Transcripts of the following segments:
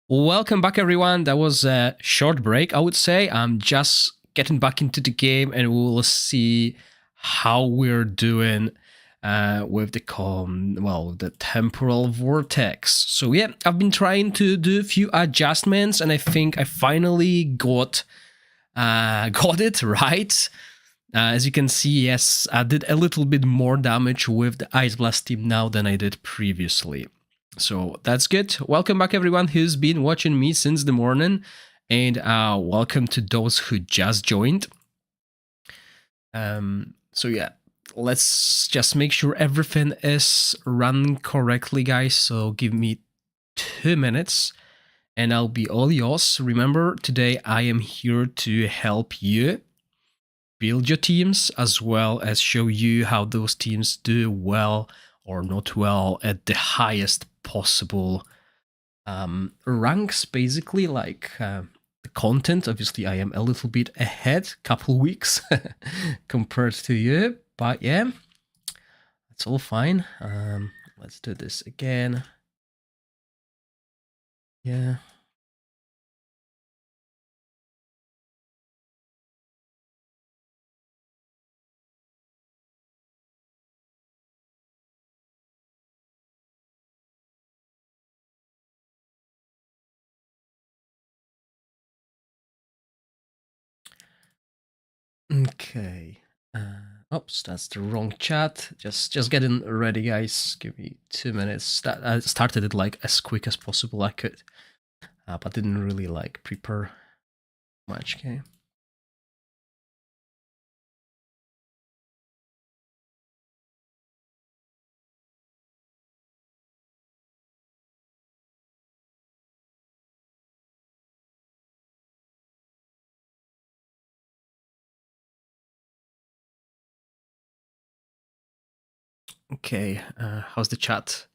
Welcome back, everyone. That was a short break, I would say. I'm just getting back into the game, and we'll see how we're doing with the temporal vortex. So yeah, I've been trying to do a few adjustments, and I think I finally got it right. As you can see, yes, I did a little bit more damage with the Ice Blast team now than I did previously. So that's good. Welcome back, everyone who's been watching me since the morning, and welcome to those who just joined. So yeah, let's just make sure everything is run correctly, guys. So give me 2 minutes, and I'll be all yours. Remember, today I am here to help you build your teams, as well as show you how those teams do well or not well at the highest possible ranks, basically, like the content. Obviously, I am a little bit ahead, couple weeks compared to you, but yeah, it's all fine. Let's do this again. Yeah. Okay. Oops, that's the wrong chat. Just getting ready, guys. Give me 2 minutes. I started it like as quick as possible I could, but didn't really like prepare much. Okay. Okay. How's the chat?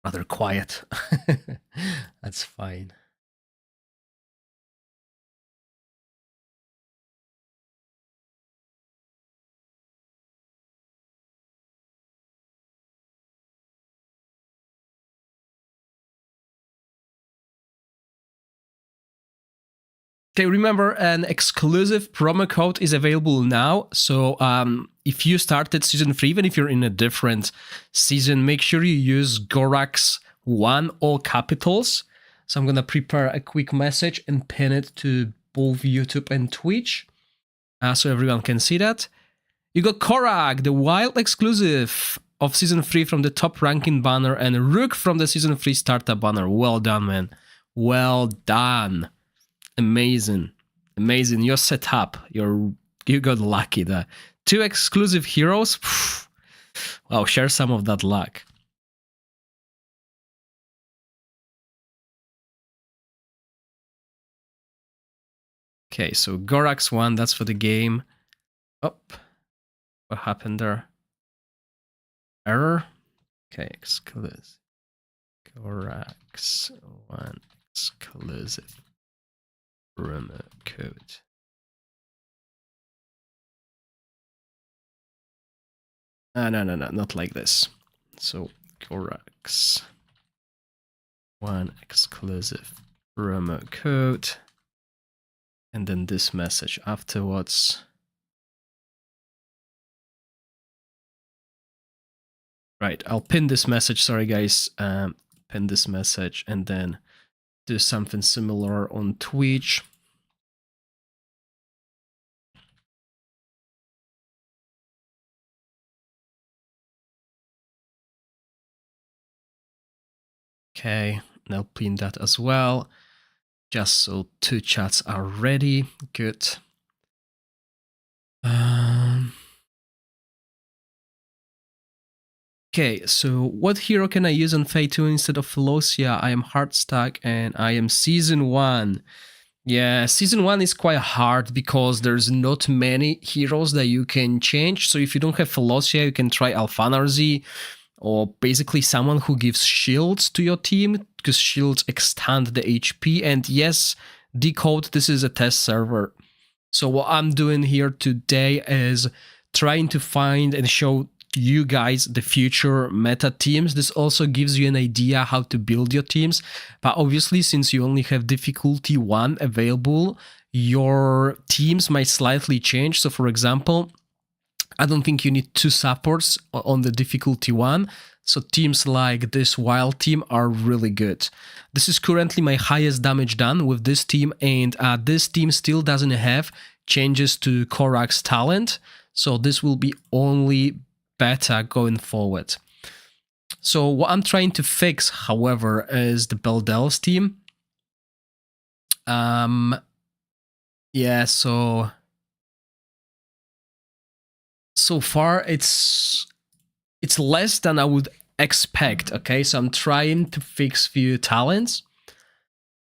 Rather quiet. That's fine. Okay, remember, an exclusive promo code is available now. So if you started season 3, even if you're in a different season, make sure you use Gorax1, all capitals. So I'm going to prepare a quick message and pin it to both YouTube and Twitch, so everyone can see that. You got Korak, the wild exclusive of season 3 from the top ranking banner, and Rook from the season 3 startup banner. Well done, man. Well done. Amazing. Amazing. You're set up. You got lucky there. 2 exclusive heroes. Wow, share some of that luck. Okay, so Gorax 1, that's for the game. Oh, what happened there? Error? Okay, exclusive. Gorax 1 exclusive promo code. No, not like this. So Gorax 1 exclusive promo code, and then this message afterwards. Right, I'll pin this message. Sorry, guys. Pin this message and then do something similar on Twitch. Okay, and I'll pin that as well, just so 2 chats are ready. Good. Okay, so what hero can I use on Phase 2 instead of Philosia? I am hard stuck and I am Season 1. Yeah, Season 1 is quite hard because there's not many heroes that you can change. So if you don't have Philosia, you can try Alphanarzi, or basically someone who gives shields to your team, because shields extend the HP. And yes, Decode, this is a test server. So what I'm doing here today is trying to find and show you guys the future meta teams. This also gives you an idea how to build your teams. But obviously, since you only have difficulty 1 available, your teams might slightly change. So for example, I don't think you need 2 supports on the difficulty 1. So teams like this wild team are really good. This is currently my highest damage done with this team, and this team still doesn't have changes to Gorax talent. So this will be only better going forward. So what I'm trying to fix, however, is the Beldel's team. Yeah, so far it's less than I would expect. Okay, so I'm trying to fix few talents,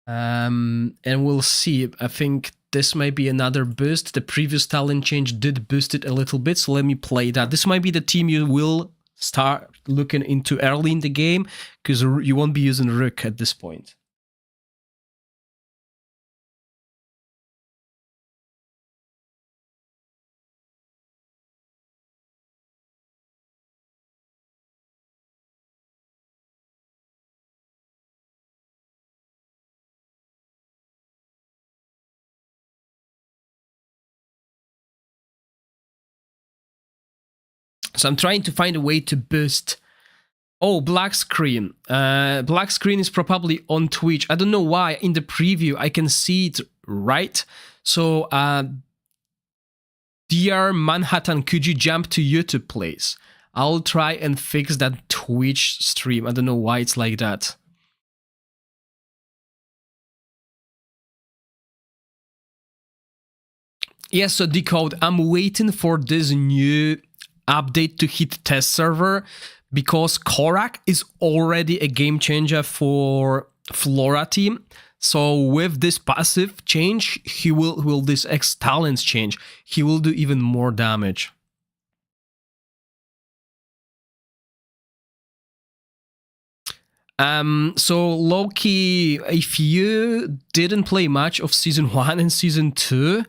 and we'll see. I think this might be another boost. The previous talent change did boost it a little bit, so let me play that. This might be the team you will start looking into early in the game, because you won't be using Rook at this point. So I'm trying to find a way to boost. Oh, black screen. Black screen is probably on Twitch. I don't know why. In the preview, I can see it right. So, DR Manhattan, could you jump to YouTube, please? I'll try and fix that Twitch stream. I don't know why it's like that. Yes, so Decode, I'm waiting for this new update to hit test server, because Gorax is already a game changer for Flora team. So with this passive change, he will this X talents change, he will do even more damage. So Loki, if you didn't play much of season 1 and season 2,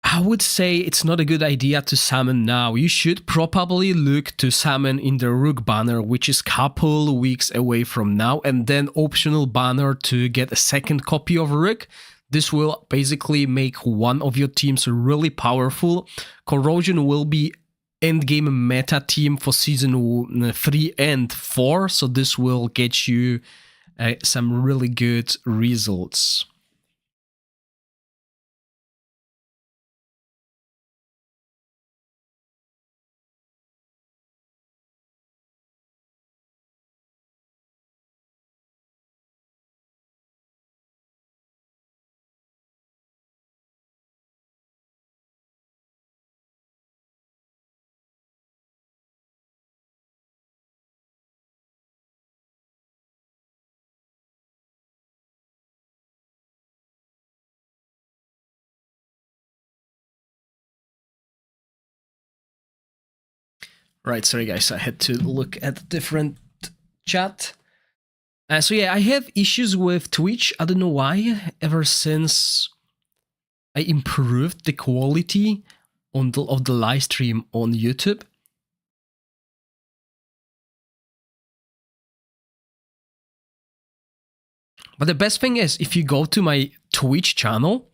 I would say it's not a good idea to summon now. You should probably look to summon in the Rook banner, which is couple weeks away from now, and then optional banner to get a second copy of Rook. This will basically make one of your teams really powerful. Corrosion will be endgame meta team for season 3 and 4, so this will get you some really good results. Right, sorry guys, I had to look at a different chat. So yeah, I have issues with Twitch. I don't know why. Ever since I improved the quality of the live stream on YouTube. But the best thing is, if you go to my Twitch channel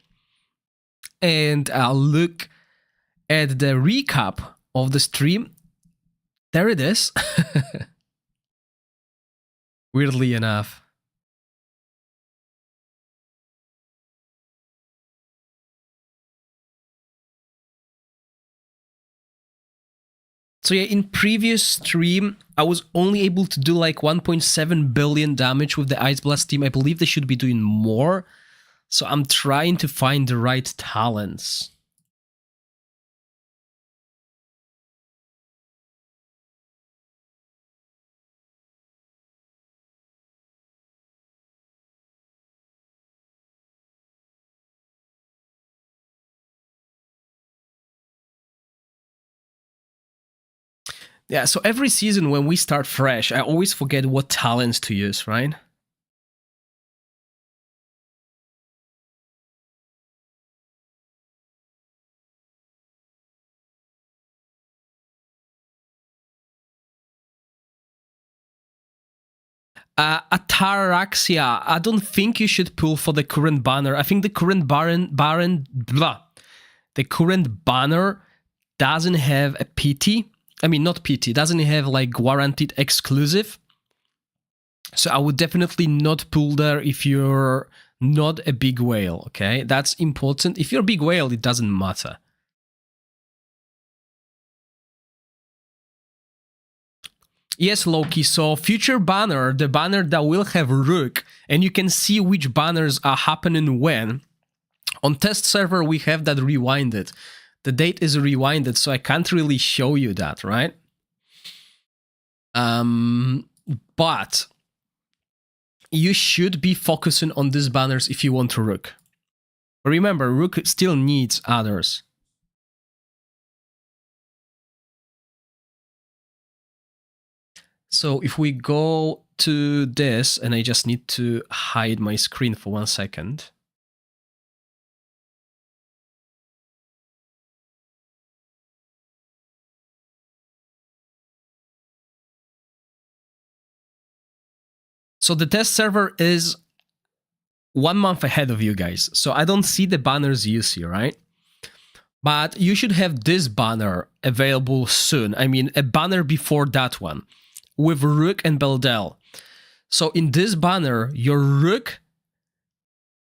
and look at the recap of the stream, there it is. Weirdly enough. So yeah, in previous stream, I was only able to do like 1.7 billion damage with the Ice Blast team. I believe they should be doing more. So I'm trying to find the right talents. Yeah, so every season when we start fresh, I always forget what talents to use, right? Ataraxia, I don't think you should pull for the current banner. I think the current the current banner doesn't have a PT. I mean, not PT, doesn't have like guaranteed exclusive. So I would definitely not pull there if you're not a big whale, okay? That's important. If you're a big whale, it doesn't matter. Yes, Loki, so future banner, the banner that will have Rook, and you can see which banners are happening when. On test server, we have that rewinded. The date is rewinded, so I can't really show you that, right? But you should be focusing on these banners if you want to Rook. Remember, Rook still needs others. So if we go to this, and I just need to hide my screen for 1 second. So the test server is 1 month ahead of you guys. So I don't see the banners you see, right? But you should have this banner available soon. I mean, a banner before that one with Rook and Beldel. So in this banner, your Rook,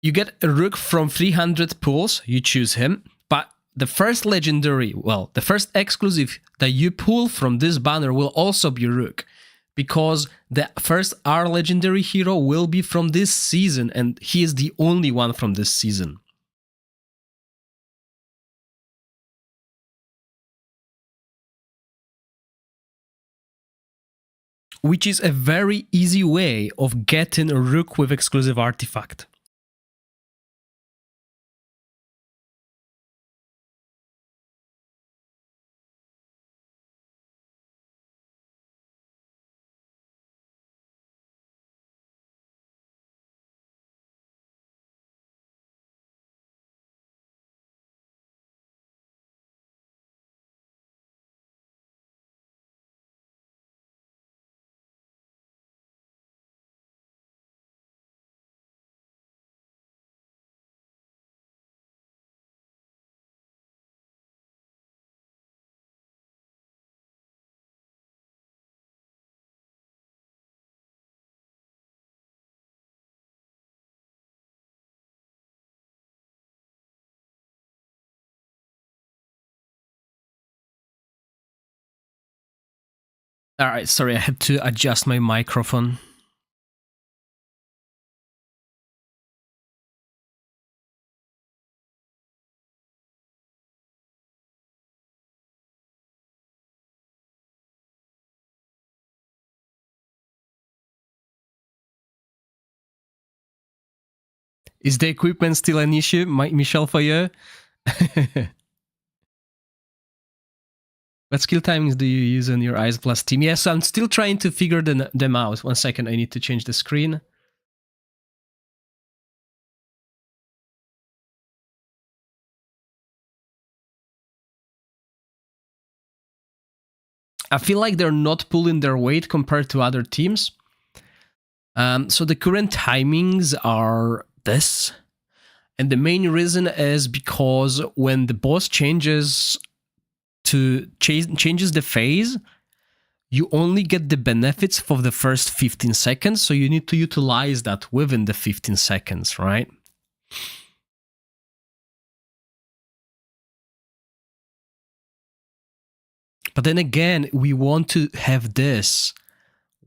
you get a Rook from 300 pulls, you choose him, but the first legendary, well, the first exclusive that you pull from this banner will also be Rook, because the first R legendary hero will be from this season, and he is the only one from this season. Which is a very easy way of getting a Rook with exclusive artifact. Alright, sorry, I had to adjust my microphone. Is the equipment still an issue, Michel Fayeux? What skill timings do you use on your Eyes Plus team? Yes, I'm still trying to figure them out. 1 second, I need to change the screen. I feel like they're not pulling their weight compared to other teams. So the current timings are this. And the main reason is because when the boss changes the phase, you only get the benefits for the first 15 seconds, so you need to utilize that within the 15 seconds, right? But then again, we want to have this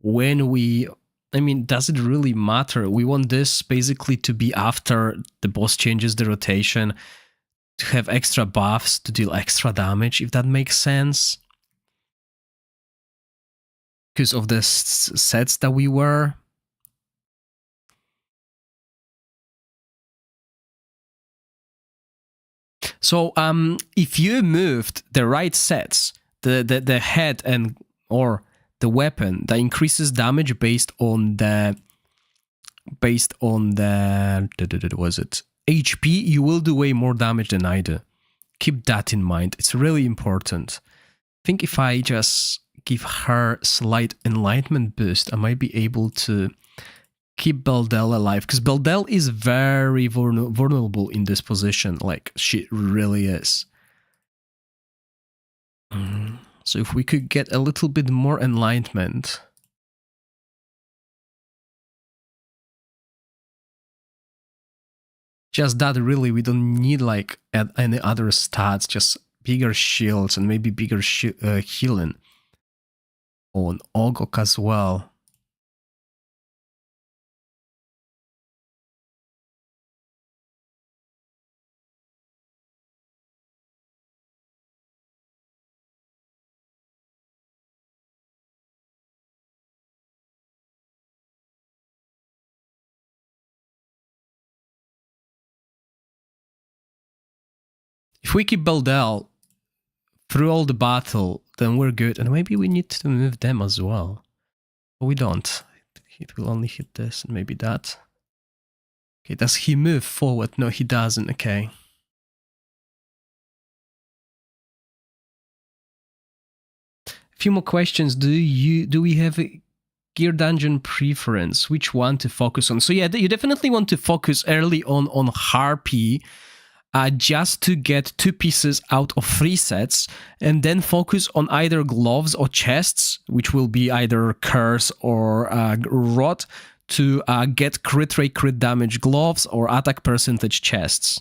when we... I mean, does it really matter? We want this basically to be after the boss changes the rotation, to have extra buffs, to deal extra damage, if that makes sense. Because of the sets that we were. So if you moved the right sets, the head and or the weapon that increases damage based on the was it HP, you will do way more damage than I do. Keep that in mind. It's really important. I think if I just give her slight enlightenment boost, I might be able to keep Beldel alive, because Beldel is very vulnerable in this position. Like, she really is. So if we could get a little bit more enlightenment. Just that, really, we don't need like any other stats, just bigger shields and maybe bigger healing. Oh, and Ogok as well. If we keep Beldel through all the battle, then we're good. And maybe we need to move them as well. But we don't. It will only hit this and maybe that. Okay, does he move forward? No, he doesn't. Okay. A few more questions. Do we have a gear dungeon preference? Which one to focus on? So yeah, you definitely want to focus early on Harpy. Just to get 2 pieces out of 3 sets, and then focus on either gloves or chests, which will be either curse or rot, to get crit rate, crit damage gloves or attack percentage chests.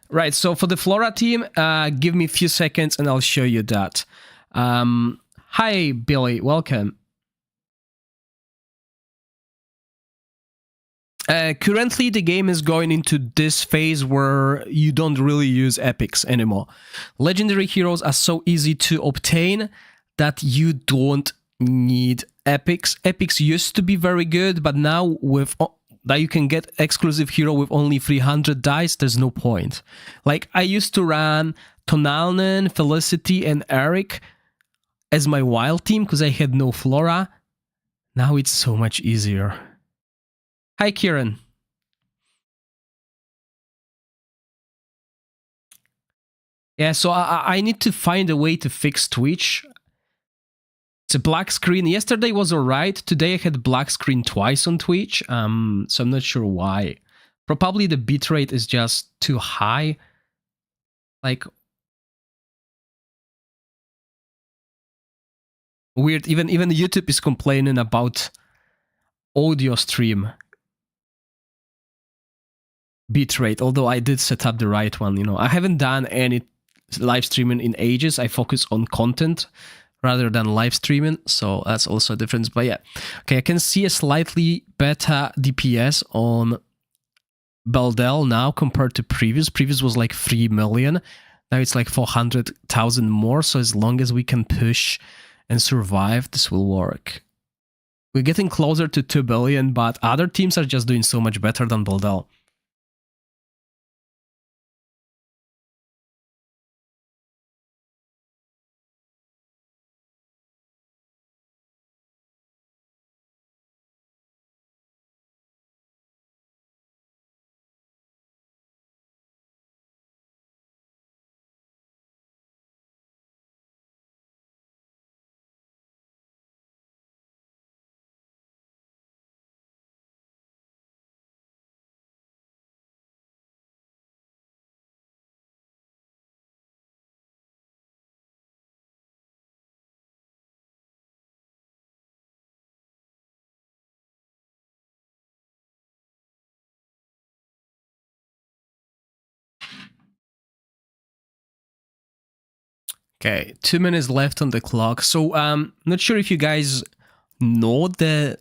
Right, so for the Flora team, give me a few seconds and I'll show you that. Hi, Billy, welcome. Currently, the game is going into this phase where you don't really use epics anymore. Legendary heroes are so easy to obtain that you don't need epics. Epics used to be very good, but now with that you can get exclusive hero with only 300 dice, there's no point. Like, I used to run Tonalnen, Felicity, and Eric as my wild team because I had no Flora. Now it's so much easier. Hi, Kieran. Yeah, so I need to find a way to fix Twitch. It's a black screen. Yesterday was alright. Today I had black screen twice on Twitch. So I'm not sure why. Probably the bitrate is just too high. Like, weird. Even YouTube is complaining about audio stream bitrate, although I did set up the right one. You know, I haven't done any live streaming in ages. I focus on content rather than live streaming, so that's also a difference. But yeah, okay, I can see a slightly better DPS on Beldel now compared to previous. Previous was like 3 million. Now it's like 400,000 more. So as long as we can push and survive, this will work. We're getting closer to 2 billion, but other teams are just doing so much better than Beldel. Okay, 2 minutes left on the clock. So not sure if you guys know the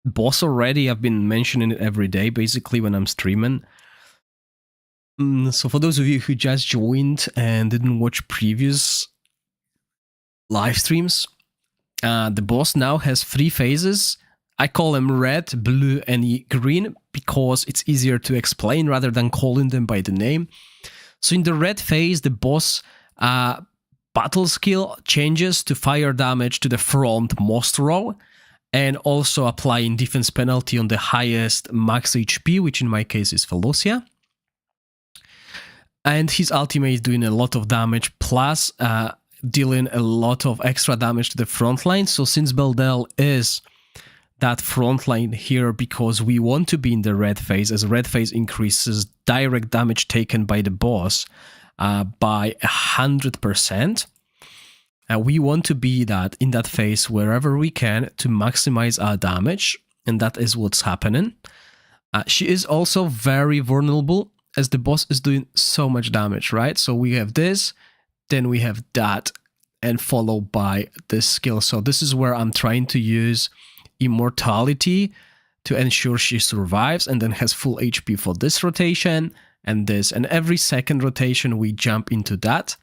boss already. I've been mentioning it every day, basically, when I'm streaming. So for those of you who just joined and didn't watch previous live streams, the boss now has 3 phases. I call them red, blue, and green because it's easier to explain rather than calling them by the name. So in the red phase, the boss Battle skill changes to fire damage to the frontmost row, and also applying defense penalty on the highest max HP, which in my case is Velocia. And his ultimate is doing a lot of damage, plus dealing a lot of extra damage to the front line. So since Beldel is that front line here, because we want to be in the red phase, as red phase increases direct damage taken by the boss by 100%. We want to be that in that phase wherever we can to maximize our damage, and that is what's happening. She is also very vulnerable, as the boss is doing so much damage, right? So we have this, then we have that, and followed by this skill. So this is where I'm trying to use Immortality to ensure she survives, and then has full HP for this rotation and this. And every second rotation we jump into that,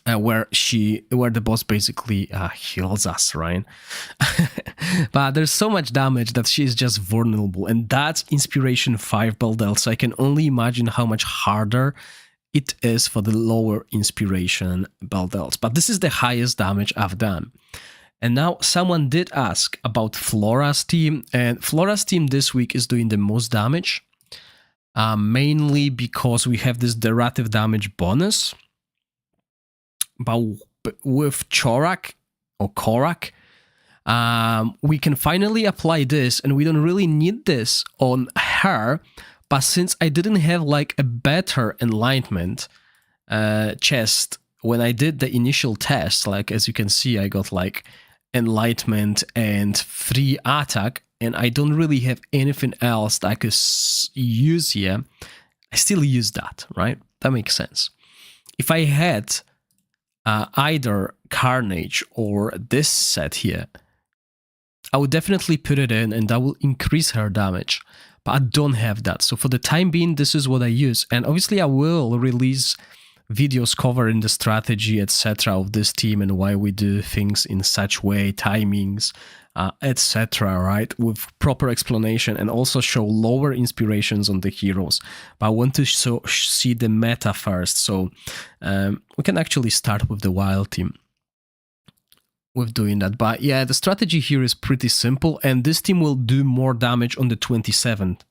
where the boss basically heals us, right? But there's so much damage that she is just vulnerable, and that's Inspiration 5 Beldel, so I can only imagine how much harder it is for the lower Inspiration Beldels. But this is the highest damage I've done. And now someone did ask about Flora's team, and Flora's team this week is doing the most damage, mainly because we have this derivative damage bonus. But with Gorax, we can finally apply this, and we don't really need this on her. But since I didn't have like a better enlightenment chest when I did the initial test, like as you can see, I got like enlightenment and free attack, and I don't really have anything else that I could use here. I still use that, right? That makes sense. If I had either Carnage or this set here, I would definitely put it in, and that will increase her damage. But I don't have that. So for the time being, this is what I use. And obviously I will release videos covering the strategy, etc. of this team and why we do things in such way, timings, etc., right? With proper explanation, and also show lower inspirations on the heroes. But I want to see the meta first. So we can actually start with the wild team with doing that. But yeah, the strategy here is pretty simple, and this team will do more damage on the 27th.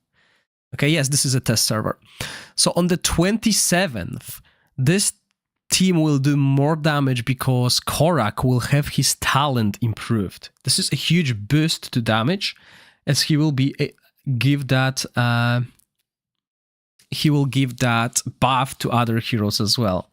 Okay, yes, this is a test server. So on the 27th, this team will do more damage because Gorax will have his talent improved. This is a huge boost to damage, as he will be give that buff to other heroes as well.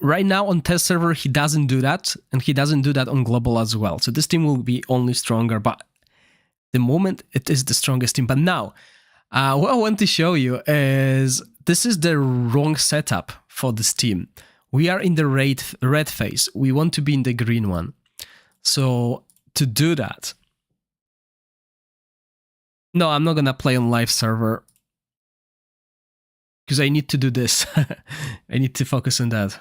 Right now on test server, he doesn't do that, and he doesn't do that on global as well. So this team will be only stronger, but the moment it is the strongest team. But now, what I want to show you is this is the wrong setup for this team. We are in the red phase. We want to be in the green one. So to do that, no, I'm not gonna play on live server, because I need to do this. I need to focus on that.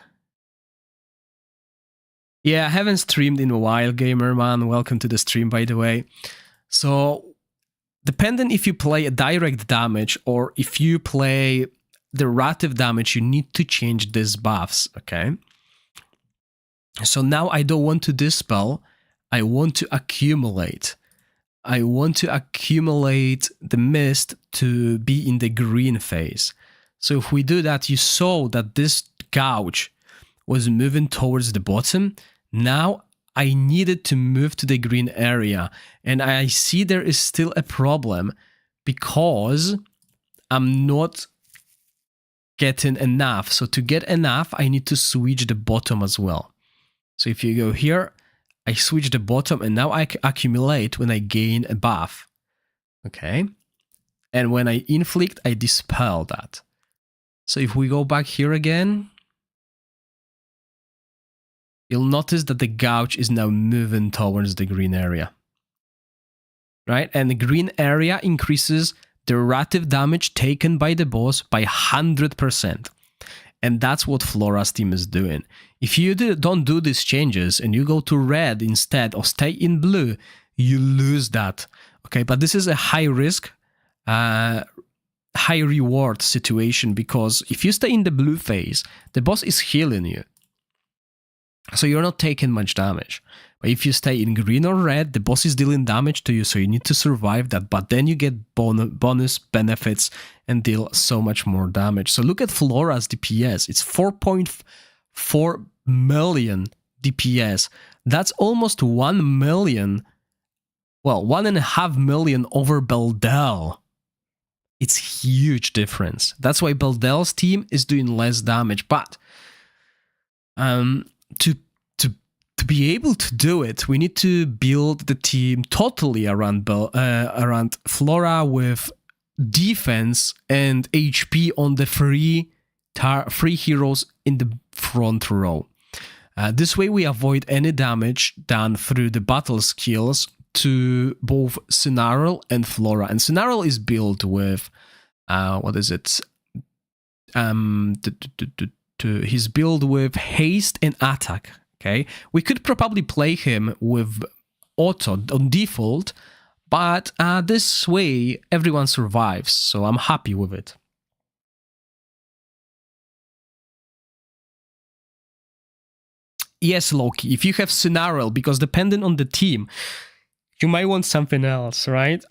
Yeah, I haven't streamed in a while, gamer man. Welcome to the stream, by the way. So, depending if you play a direct damage or if you play the relative damage, you need to change these buffs, okay? So now I don't want to dispel, I want to accumulate. I want to accumulate the mist to be in the green phase. So if we do that, you saw that this gouge was moving towards the bottom. Now I needed to move to the green area, and I see there is still a problem because I'm not getting enough. So to get enough, I need to switch the bottom as well. So if you go here, I switch the bottom, and now I accumulate when I gain a buff. Okay. And when I inflict, I dispel that. So if we go back here again, you'll notice that the gouge is now moving towards the green area. Right? And the green area increases the relative damage taken by the boss by 100%. And that's what Flora's team is doing. If you don't do these changes and you go to red instead or stay in blue, you lose that. Okay, but this is a high risk, high reward situation, because if you stay in the blue phase, the boss is healing you. So you're not taking much damage. But if you stay in green or red, the boss is dealing damage to you, so you need to survive that. But then you get bonus benefits and deal so much more damage. So look at Flora's DPS. It's 4.4 million DPS. That's almost 1 million, well, 1.5 million over Beldel. It's huge difference. That's why Beldel's team is doing less damage. But to be able to do it, we need to build the team totally around Flora with defense and HP on the free heroes in the front row. This way we avoid any damage done through the battle skills to both Scenario and Flora. And Scenario is built with, what is it? He's built with haste and attack. Okay, we could probably play him with auto on default, but this way everyone survives, so I'm happy with it. Yes, Loki, if you have Scenario, because depending on the team, you might want something else, right?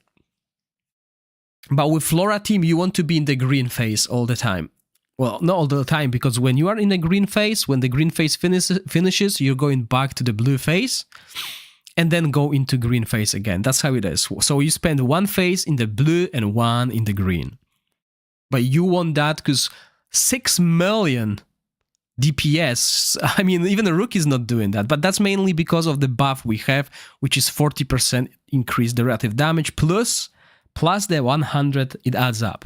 But with Flora team, you want to be in the green phase all the time. Well, not all the time, because when you are in the green phase, when the green phase finishes, you're going back to the blue phase and then go into green phase again. That's how it is. So you spend one phase in the blue and one in the green. But you want that because 6 million DPS, I mean, even a rookie is not doing that. But that's mainly because of the buff we have, which is 40% increase the relative damage plus the 100, it adds up.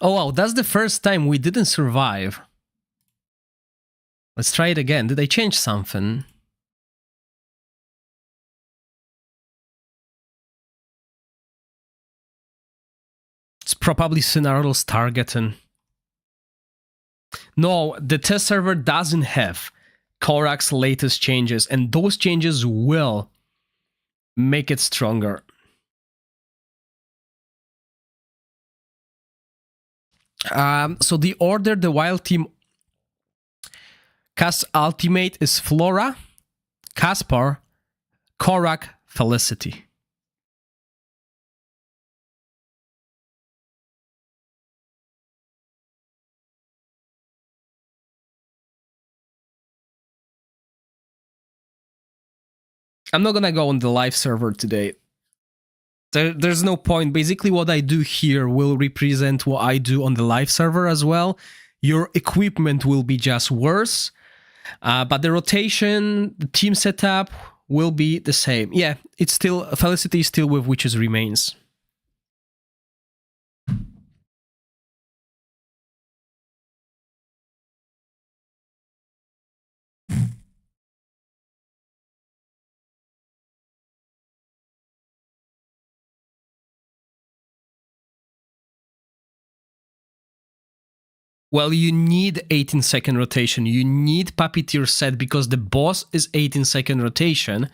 Oh wow, that's the first time we didn't survive. Let's try it again. Did I change something? It's probably Scenario's targeting. No, the test server doesn't have Gorax's latest changes, and those changes will make it stronger. So the order the wild team casts ultimate is Flora, Caspar, Gorax, Felicity. I'm not gonna go on the live server today. There's no point. Basically, what I do here will represent what I do on the live server as well. Your equipment will be just worse, but the rotation, the team setup will be the same. Yeah, it's still, Felicity is still with Witch's Remains. Well, you need 18-second rotation. You need Puppeteer set because the boss is 18-second rotation,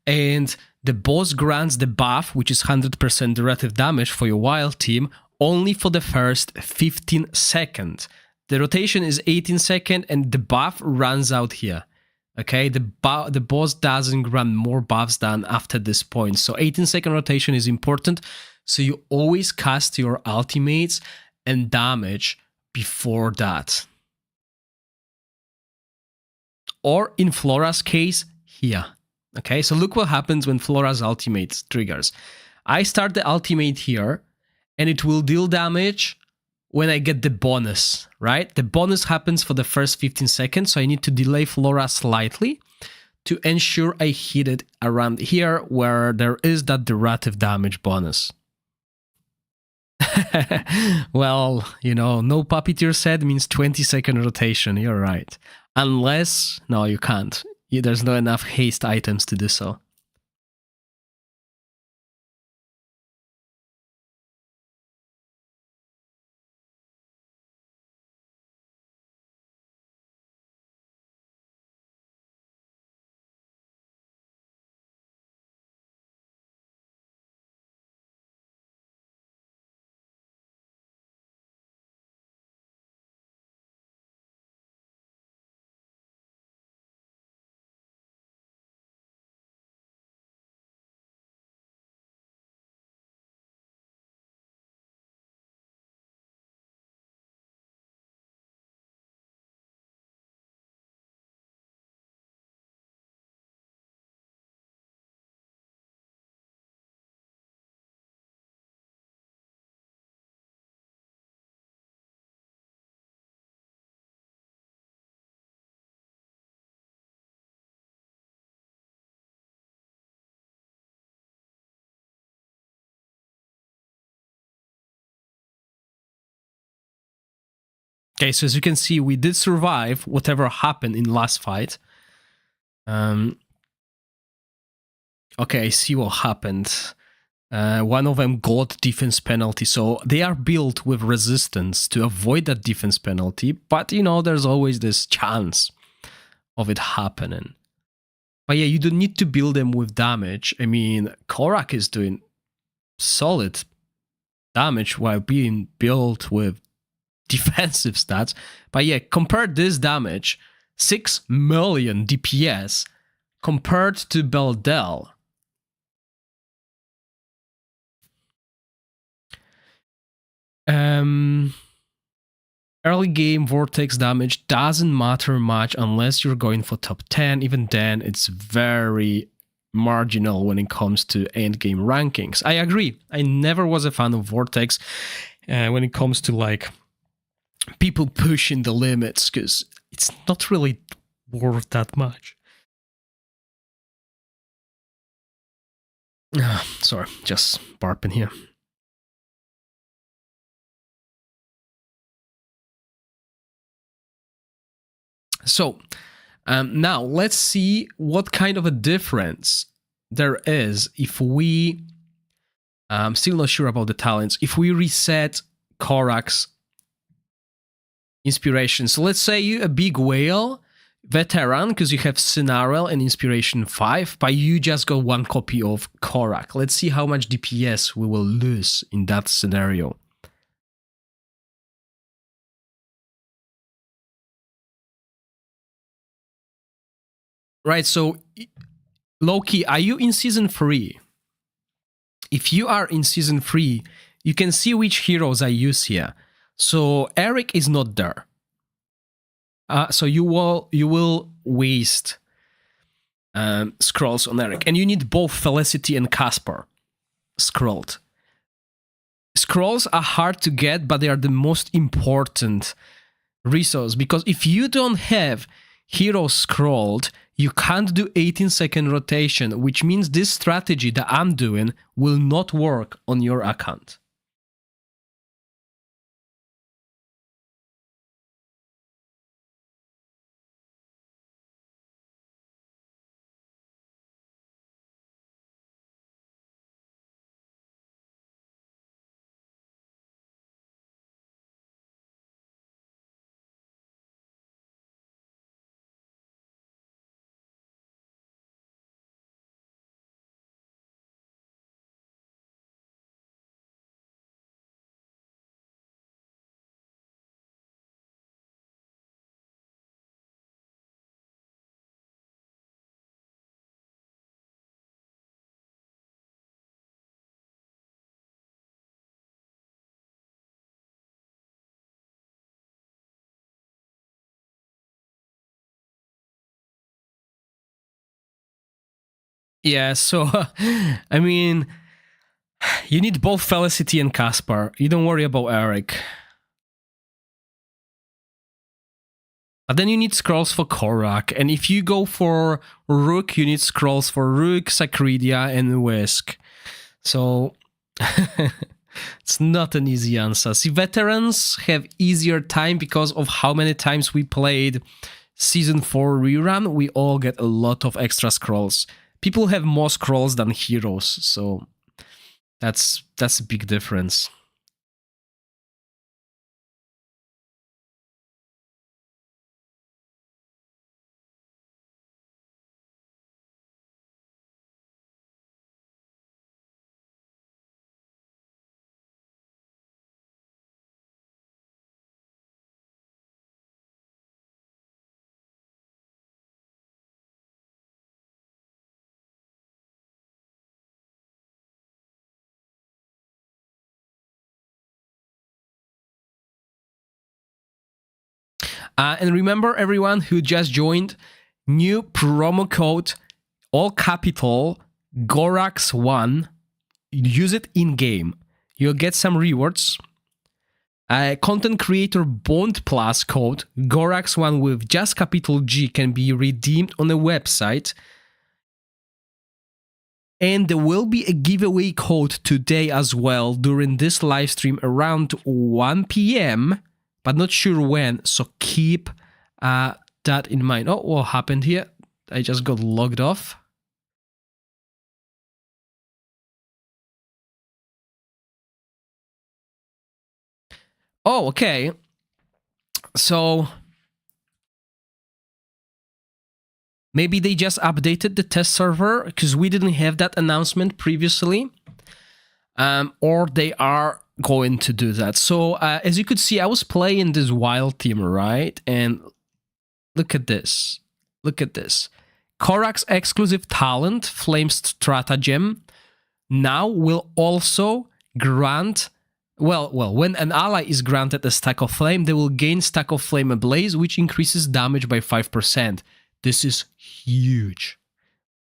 and the boss grants the buff, which is 100% relative damage for your wild team, only for the first 15 seconds. The rotation is 18 seconds, and the buff runs out here. Okay, the boss doesn't grant more buffs than after this point. So 18-second rotation is important So you always cast your ultimates and damage before that. Or in Flora's case, here. Okay, so look what happens when Flora's ultimate triggers. I start the ultimate here, and it will deal damage when I get the bonus, right? The bonus happens for the first 15 seconds, so I need to delay Flora slightly to ensure I hit it around here where there is that derivative damage bonus. Well, you know, no puppeteer set means 20-second rotation, you're right. Unless, no, you can't. There's not enough haste items to do so. Okay, so as you can see, we did survive whatever happened in last fight. Okay, I see what happened. One of them got defense penalty, so they are built with resistance to avoid that defense penalty, but you know, there's always this chance of it happening. But yeah, you don't need to build them with damage. I mean, Gorax is doing solid damage while being built with defensive stats. But yeah, compare this damage, 6 million DPS, compared to Beldel. Early game Vortex damage doesn't matter much unless you're going for top 10. Even then, it's very marginal when it comes to end game rankings. I agree. I never was a fan of Vortex when it comes to like people pushing the limits, because it's not really worth that much. Sorry, just barping here. So now let's see what kind of a difference there is if we, I'm still not sure about the talents, if we reset Gorax inspiration. So let's say you a big whale veteran because you have scenario and inspiration 5, but you just got one copy of Gorax. Let's see how much DPS we will lose in that scenario. Right, so Loki, are you in season 3? If you are in season 3, you can see which heroes I use here. So Eric is not there. So you will waste scrolls on Eric, and you need both Felicity and Casper scrolled. Scrolls are hard to get, but they are the most important resource, because if you don't have heroes scrolled, you can't do 18-second rotation, which means this strategy that I'm doing will not work on your account. Yeah, so I mean, you need both Felicity and Caspar. You don't worry about Eric. But then you need scrolls for Korak, and if you go for Rook, you need scrolls for Rook, Sacredia, and Whisk. So it's not an easy answer. See, veterans have easier time because of how many times we played Season 4 rerun. We all get a lot of extra scrolls. People have more scrolls than heroes, so that's a big difference. And remember, everyone who just joined, new promo code, all capital, Gorax1. Use it in game. You'll get some rewards. Content creator Bond Plus code, Gorax1 with just capital G, can be redeemed on the website. And there will be a giveaway code today as well during this live stream around 1 p.m., but not sure when, so keep that in mind. Oh, what happened here? I just got logged off. Oh, okay. So maybe they just updated the test server because we didn't have that announcement previously. Or they are going to do that. So as you could see, I was playing this wild team, right? And look at this. Look at this. Gorax exclusive talent, Flame Stratagem, now will also grant... Well, when an ally is granted a stack of flame, they will gain stack of flame ablaze, which increases damage by 5%. This is huge.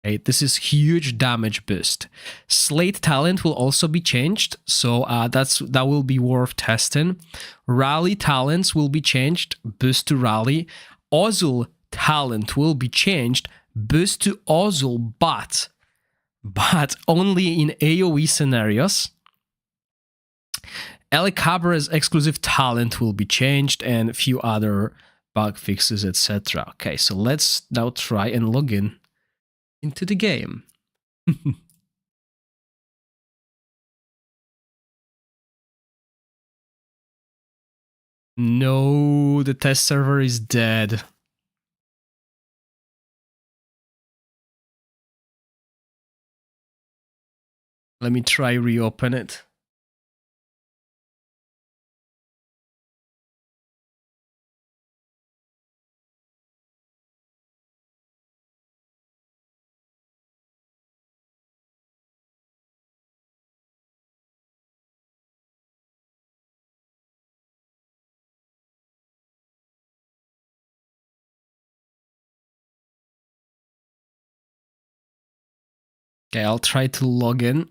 Okay, this is huge damage boost. Slate talent will also be changed, so that will be worth testing. Rally talents will be changed, boost to rally. Ozul talent will be changed, boost to Ozul, but only in AoE scenarios. Elicabra's exclusive talent will be changed, and a few other bug fixes, etc. Okay, so let's now try and log in into the game. No, the test server is dead. Let me try reopen it. Okay, I'll try to log in.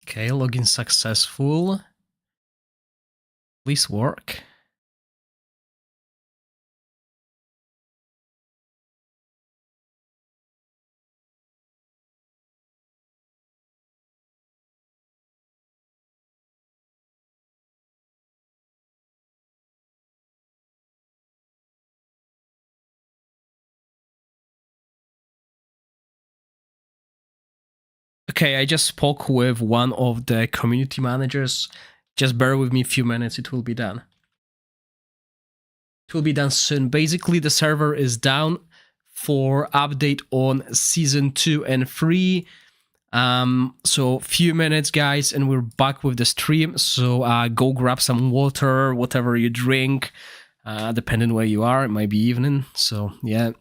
Okay, login successful. Please work. Okay, I just spoke with one of the community managers. Just bear with me a few minutes, it will be done. It will be done soon. Basically, the server is down for update on Season 2 and 3. So few minutes, guys, and we're back with the stream. So go grab some water, whatever you drink, depending where you are. It might be evening. So yeah,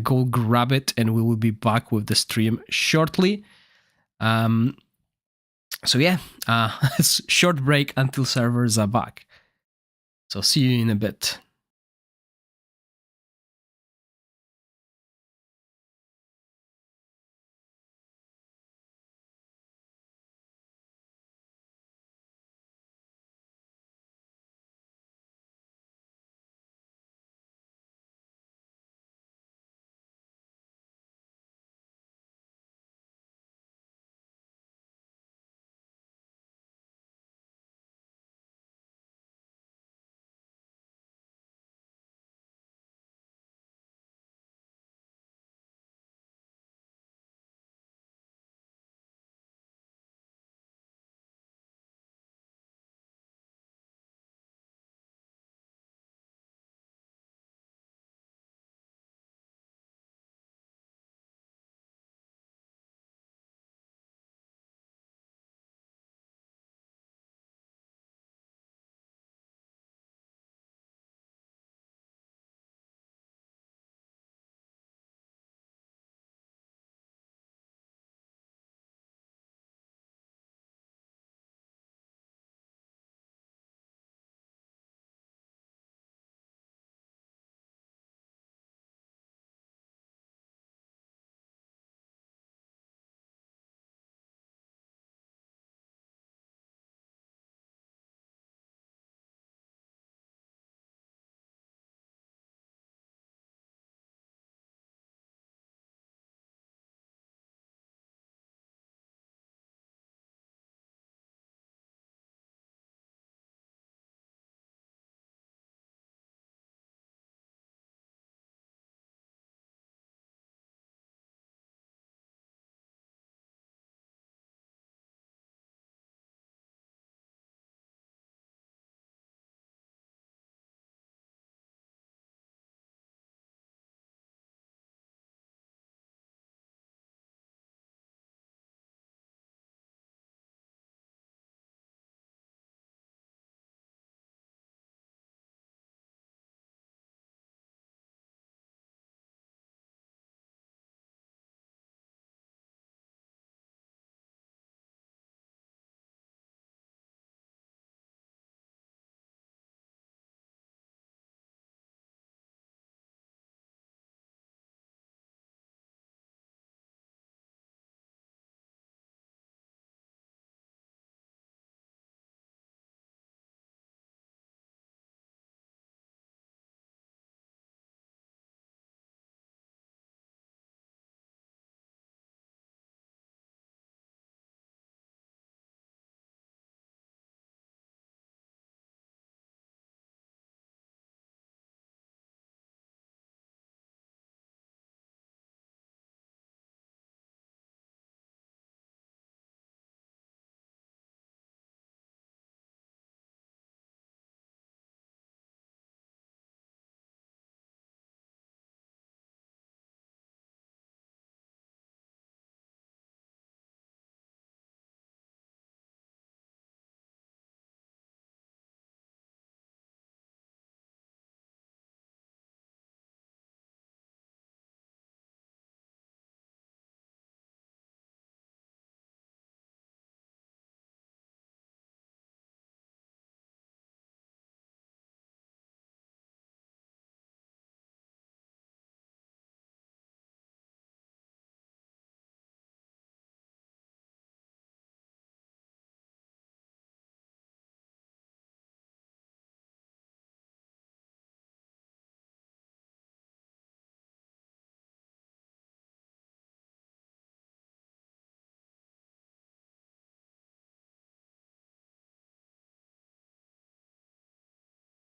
go grab it, and we will be back with the stream shortly. So yeah, it's short break until servers are back. So see you in a bit.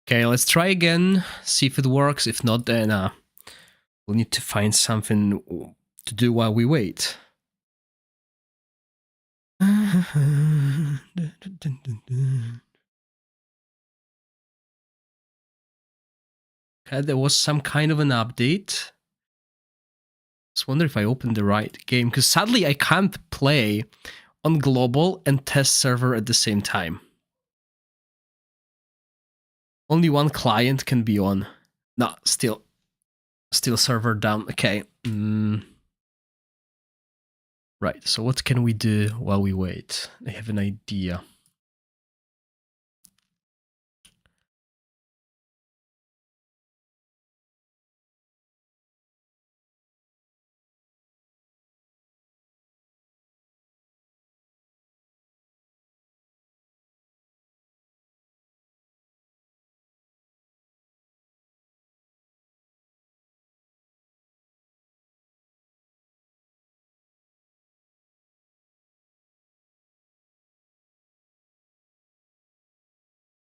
Okay, let's try again, see if it works. If not, then we'll need to find something to do while we wait. Okay, there was some kind of an update. Just wonder if I opened the right game, because sadly I can't play on global and test server at the same time. Only one client can be on. No, still server down. Okay. Right, so what can we do while we wait? I have an idea.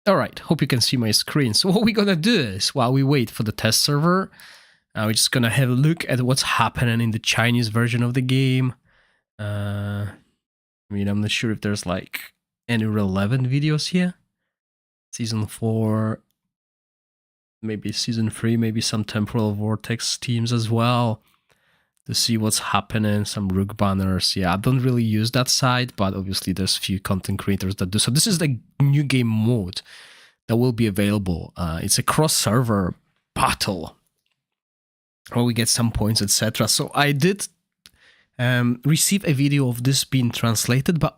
All right, hope you can see my screen. So what we're gonna do is, while we wait for the test server, we're just gonna have a look at what's happening in the Chinese version of the game. I mean, I'm not sure if there's like any relevant videos here. Season 4, maybe Season 3, maybe some Temporal Vortex teams as well, to see what's happening, some Rook banners. Yeah, I don't really use that site, but obviously there's few content creators that do. So this is the new game mode that will be available. It's a cross-server battle where we get some points, etc. So I did receive a video of this being translated, but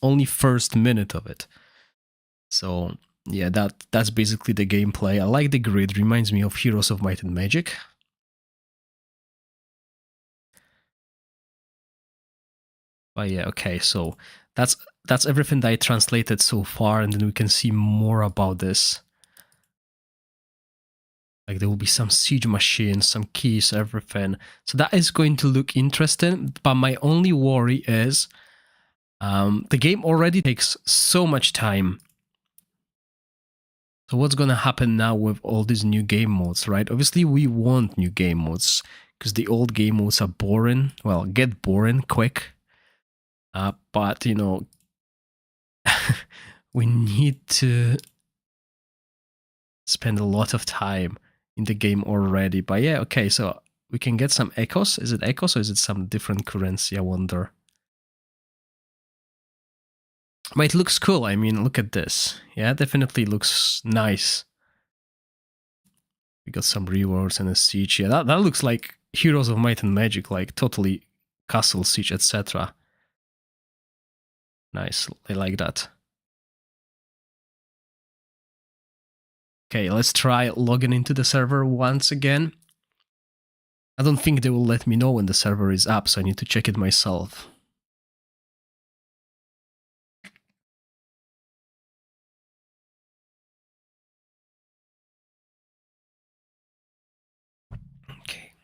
only first minute of it. So yeah, that's basically the gameplay. I like the grid, reminds me of Heroes of Might and Magic. But yeah, okay, so that's everything that I translated so far, and then we can see more about this. Like there will be some siege machines, some keys, everything. So that is going to look interesting, but my only worry is the game already takes so much time. So what's going to happen now with all these new game modes, right? Obviously, we want new game modes because the old game modes are boring. Well, get boring quick. But, you know, we need to spend a lot of time in the game already. But yeah, okay, so we can get some echoes. Is it echoes or is it some different currency? I wonder. But it looks cool. I mean, look at this. Yeah, definitely looks nice. We got some rewards and a siege. Yeah, that looks like Heroes of Might and Magic, like totally castle siege, etc. Nice, I like that. Okay, let's try logging into the server once again. I don't think they will let me know when the server is up, so I need to check it myself. Okay.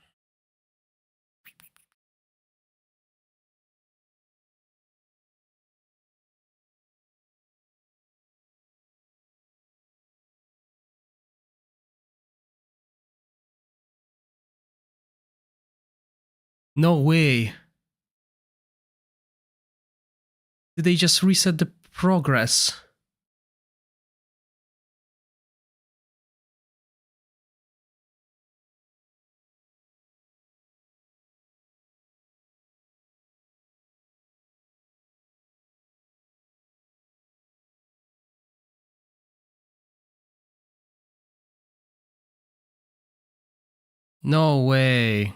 No way. Did they just reset the progress? No way.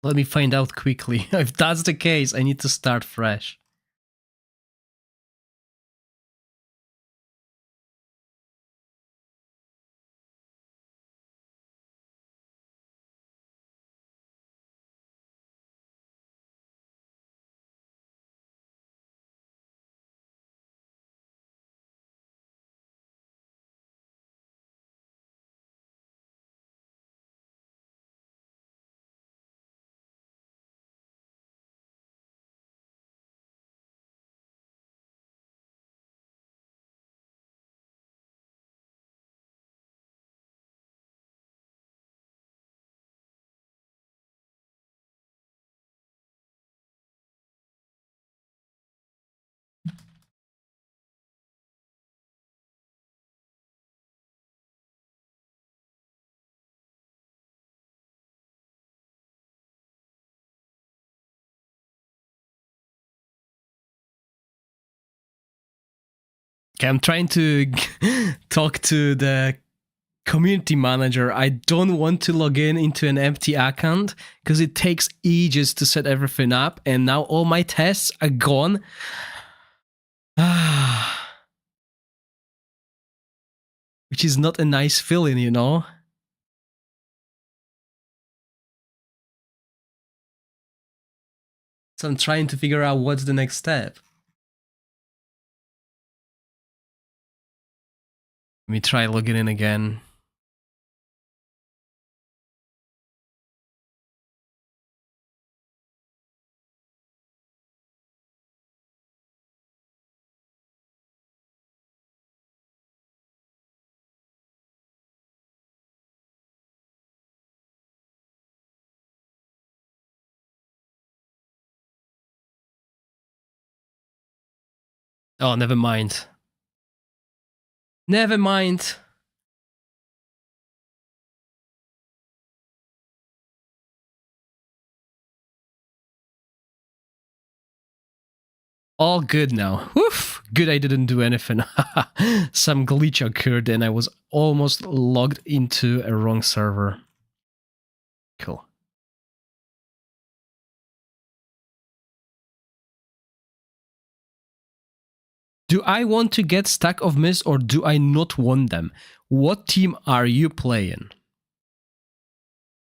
Let me find out quickly. If that's the case, I need to start fresh. Okay, I'm trying to talk to the community manager. I don't want to log in into an empty account because it takes ages to set everything up, and now all my tests are gone. Which is not a nice feeling, you know? So I'm trying to figure out what's the next step. Let me try logging in again. Oh, never mind. Never mind. All good now. Woof! Good I didn't do anything. Some glitch occurred and I was almost logged into a wrong server. Cool. Do I want to get Stack of Mist or do I not want them? What team are you playing?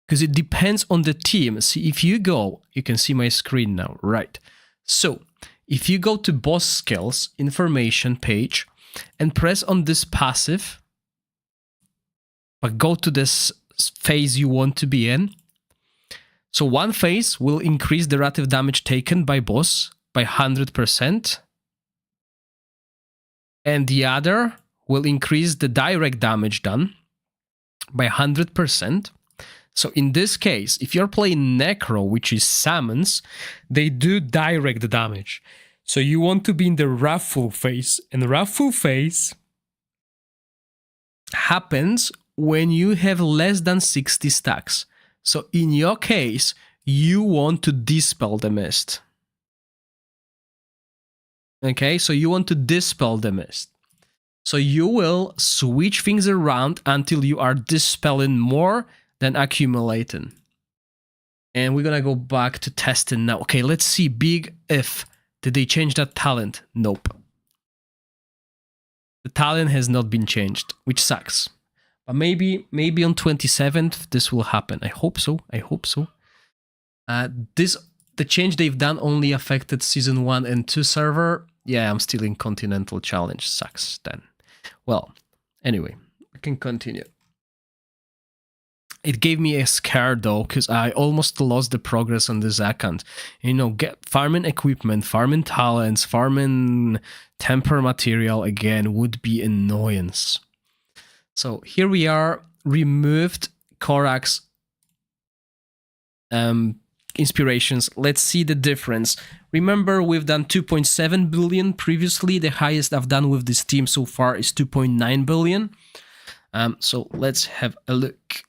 Because it depends on the team. See, if you go, you can see my screen now, right? So, if you go to boss skills, information page, and press on this passive, but go to this phase you want to be in. So one phase will increase the relative damage taken by boss by 100%. And the other will increase the direct damage done by 100%. So in this case, if you're playing Necro, which is summons, they do direct damage. So you want to be in the Wrathful phase. And the Wrathful phase happens when you have less than 60 stacks. So in your case, you want to Dispel the Mist. Okay, so you want to Dispel the Mist. So you will switch things around until you are dispelling more than accumulating. And we're gonna go back to testing now. Okay, let's see. Big If. Did they change that talent? Nope. The talent has not been changed, which sucks. But maybe on 27th this will happen. I hope so. I hope so. The change they've done only affected season 1 and 2 server. Yeah, I'm still in Continental Challenge. Sucks then. Well, anyway, we can continue. It gave me a scare though, because I almost lost the progress on this account. You know, farming equipment, farming talents, farming temper material again would be annoyance. So here we are, removed Gorax inspirations. Let's see the difference. Remember, we've done 2.7 billion previously. The highest I've done with this team so far is 2.9 billion. So let's have a look.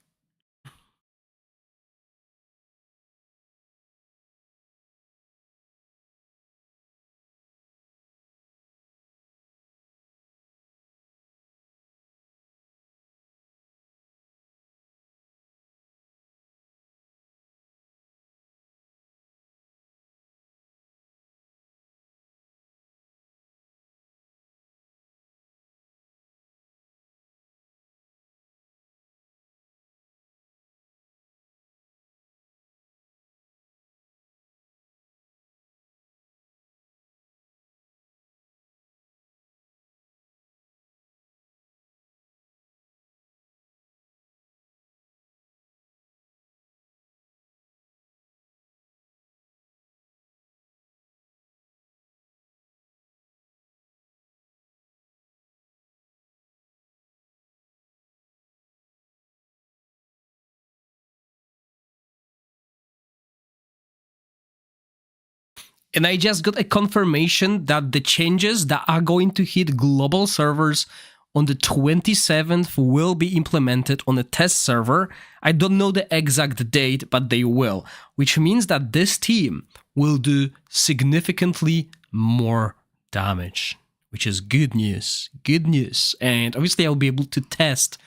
And I just got a confirmation that the changes that are going to hit global servers on the 27th will be implemented on a test server. I don't know the exact date, but they will, which means that this team will do significantly more damage, which is good news. Good news. And obviously I'll be able to test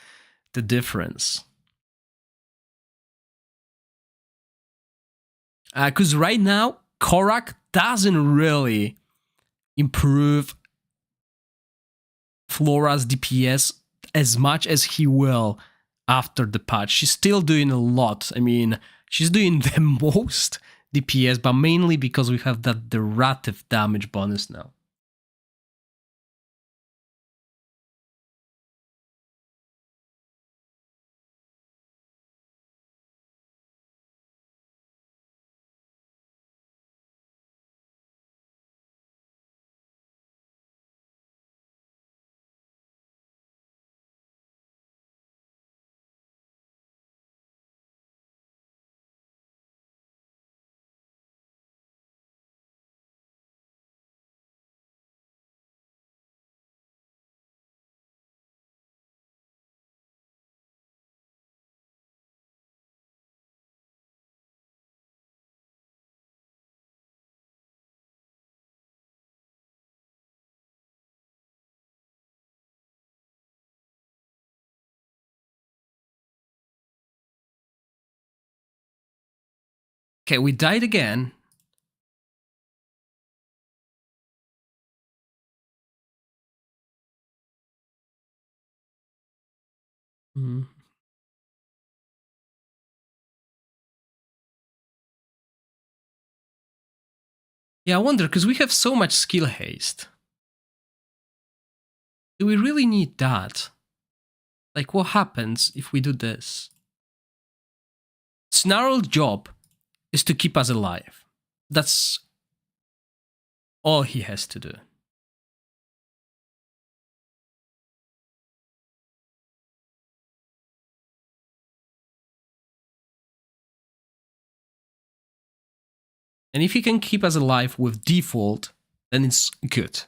the difference. Because right now, Gorax doesn't really improve Flora's DPS as much as he will after the patch. She's still doing a lot. I mean, she's doing the most DPS, but mainly because we have that derivative damage bonus now. Okay, we died again. Mm. Yeah, I wonder, because we have so much skill haste. Do we really need that? Like, what happens if we do this? Snarl's job is to keep us alive. That's all he has to do. And if he can keep us alive with default, then it's good.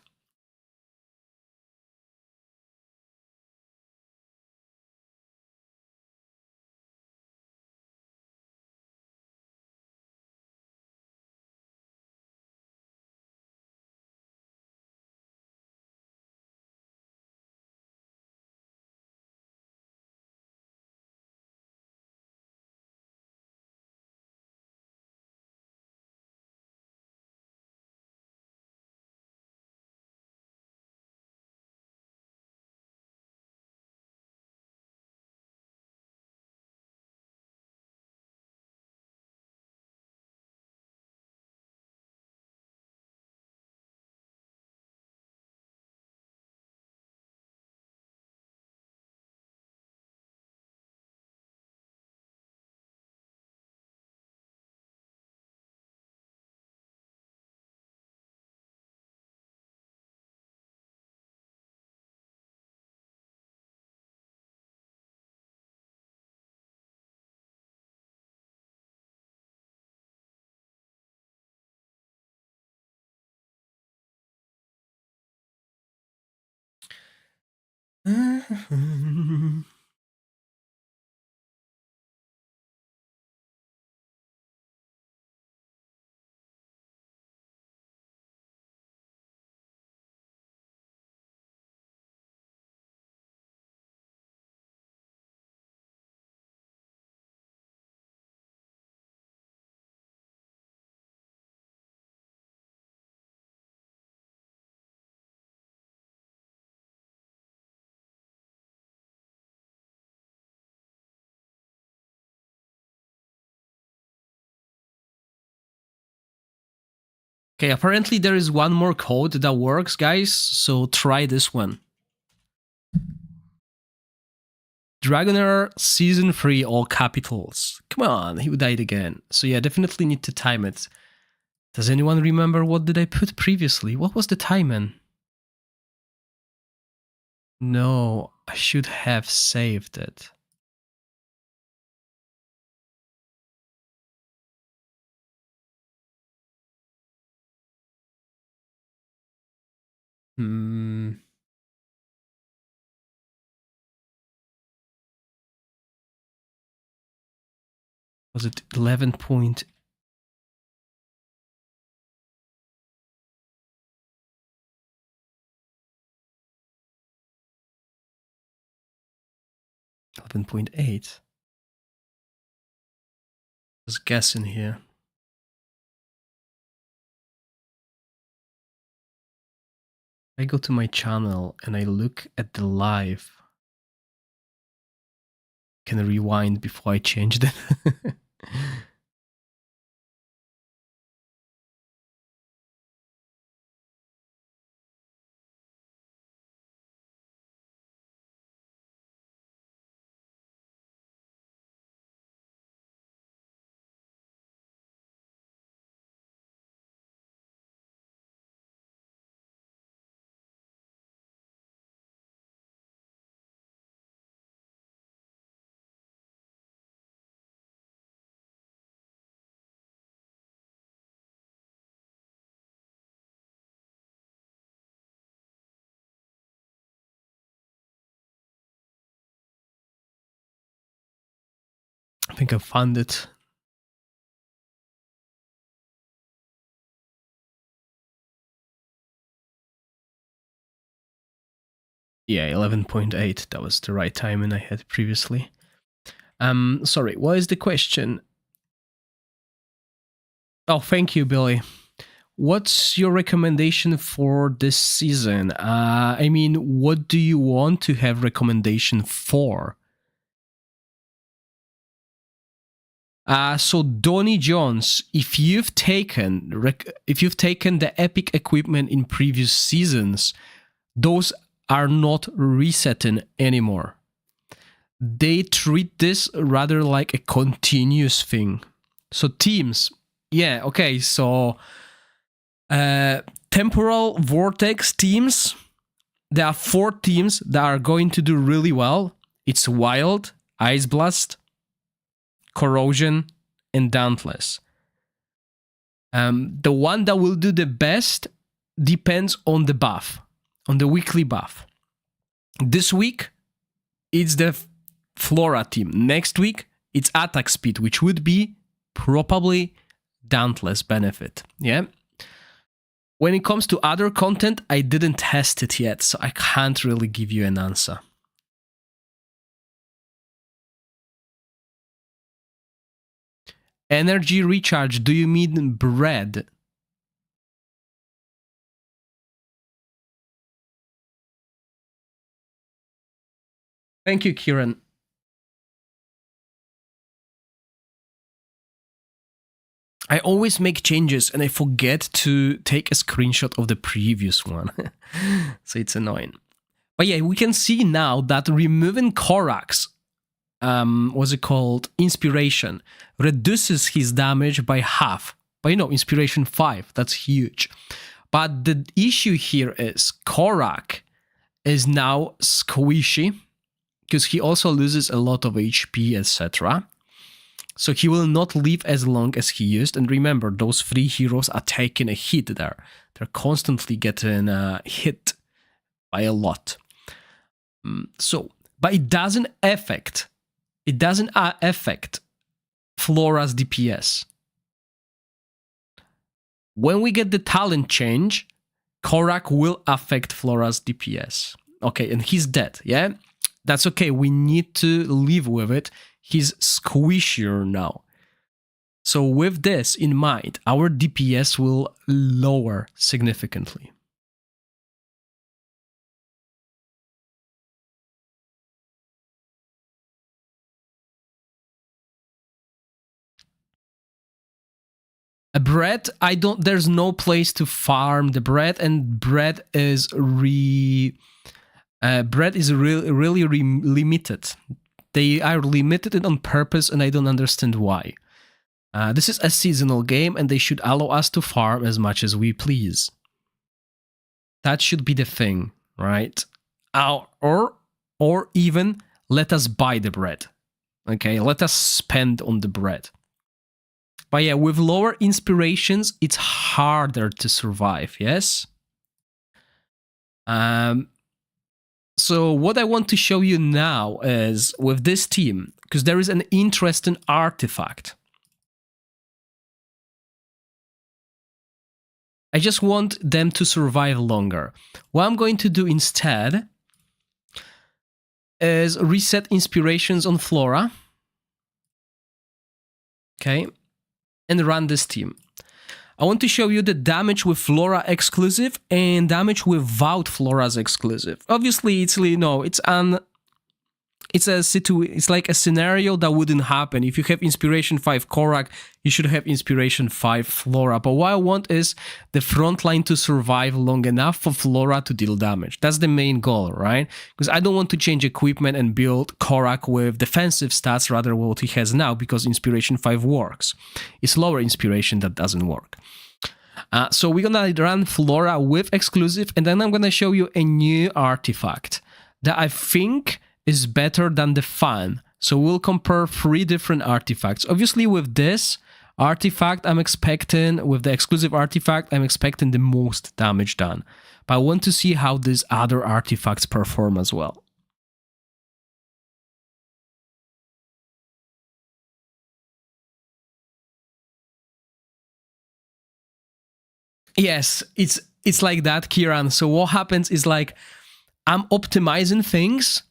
Okay, apparently there is one more code that works, guys, so try this one. Dragonair Season 3, all capitals. Come on, he died again. So yeah, definitely need to time it. Does anyone remember what did I put previously? What was the timing? No, I should have saved it. Was it 11 point? 11.8. Just guessing here. I go to my channel and I look at the live. Can I rewind before I changed it? I think I found it. Yeah, 11.8. That was the right timing I had previously. Sorry, what is the question? Oh, thank you, Billy. What's your recommendation for this season? I mean, what do you want to have recommendation for? So Donny Jones, if you've taken the epic equipment in previous seasons, those are not resetting anymore. They treat this rather like a continuous thing. So teams, yeah, okay, so Temporal, Vortex teams, there are 4 teams that are going to do really well. It's Wild, Ice Blast, Corrosion, and Dauntless. The one that will do the best depends on the buff, on the weekly buff. This week, it's the Flora team. Next week, it's attack speed, which would be probably Dauntless benefit. Yeah. When it comes to other content, I didn't test it yet, so I can't really give you an answer. Energy recharge, do you mean bread? Thank you, Kieran. I always make changes and I forget to take a screenshot of the previous one. So it's annoying. But yeah, we can see now that removing Gorax, what's it called? Inspiration, reduces his damage by half. But you know, Inspiration 5, that's huge. But the issue here is Gorax is now squishy because he also loses a lot of HP, etc. So he will not live as long as he used. And remember, those 3 heroes are taking a hit there. They're constantly getting hit by a lot. But it doesn't affect Flora's DPS. When we get the talent change, Gorax will affect Flora's DPS. Okay, and he's dead, yeah? That's okay, we need to live with it. He's squishier now. So with this in mind, our DPS will lower significantly. Bread, there's no place to farm the bread, and bread is really limited. They are limited on purpose, and I don't understand why. This is a seasonal game, and they should allow us to farm as much as we please. That should be the thing, right? Or even let us buy the bread. Okay, let us spend on the bread. But yeah, with lower inspirations, it's harder to survive, yes? So what I want to show you now is with this team, because there is an interesting artifact. I just want them to survive longer. What I'm going to do instead is reset inspirations on Flora. Okay, and run this team. I want to show you the damage with Flora exclusive and damage without Flora's exclusive. Obviously, it's it's like a scenario that wouldn't happen. If you have Inspiration 5 Gorax, you should have Inspiration 5 Flora. But what I want is the front line to survive long enough for Flora to deal damage. That's the main goal, right? Because I don't want to change equipment and build Gorax with defensive stats rather than what he has now, because Inspiration 5 works. It's lower Inspiration that doesn't work. So we're gonna run Flora with exclusive, and then I'm gonna show you a new artifact that I think is better than the fan. So we'll compare 3 different artifacts. Obviously with this artifact, with the exclusive artifact, I'm expecting the most damage done. But I want to see how these other artifacts perform as well. Yes, it's like that, Kieran. So what happens is, like, I'm optimizing things.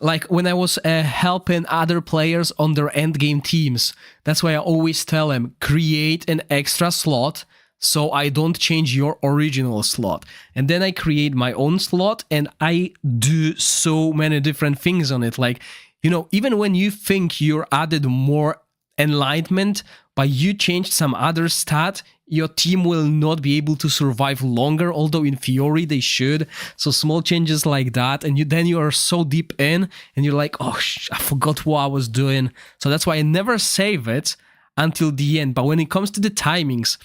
Like when I was helping other players on their endgame teams, that's why I always tell them, create an extra slot so I don't change your original slot. And then I create my own slot and I do so many different things on it. Like, you know, even when you think you're added more enlightenment, but you changed some other stat, your team will not be able to survive longer, although in theory they should. So small changes like that, and then you are so deep in, and you're like, oh, I forgot what I was doing. So that's why I never save it until the end. But when it comes to the timings,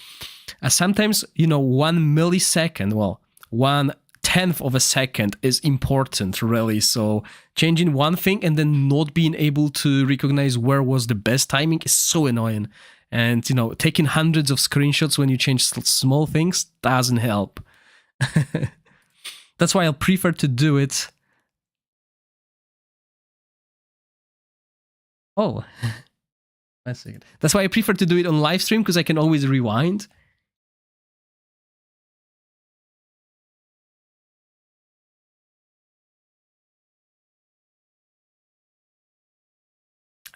sometimes, you know, 1 millisecond, well, 1/10 of a second is important, really. So changing one thing and then not being able to recognize where was the best timing is so annoying. And, you know, taking hundreds of screenshots when you change small things doesn't help. That's why I'll prefer to do it. Oh, that's it. That's why I prefer to do it on live stream, because I can always rewind.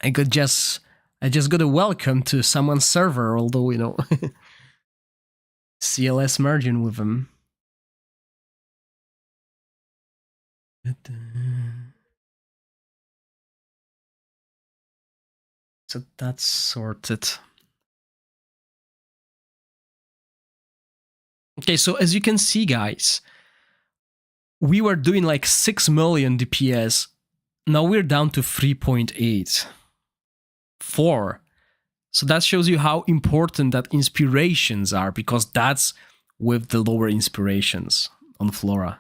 I just got a welcome to someone's server, although, you know, CLS merging with them. So that's sorted. Okay, so as you can see, guys, we were doing like 6 million DPS. Now we're down to 3.8. 4. So that shows you how important that inspirations are, because that's with the lower inspirations on Flora.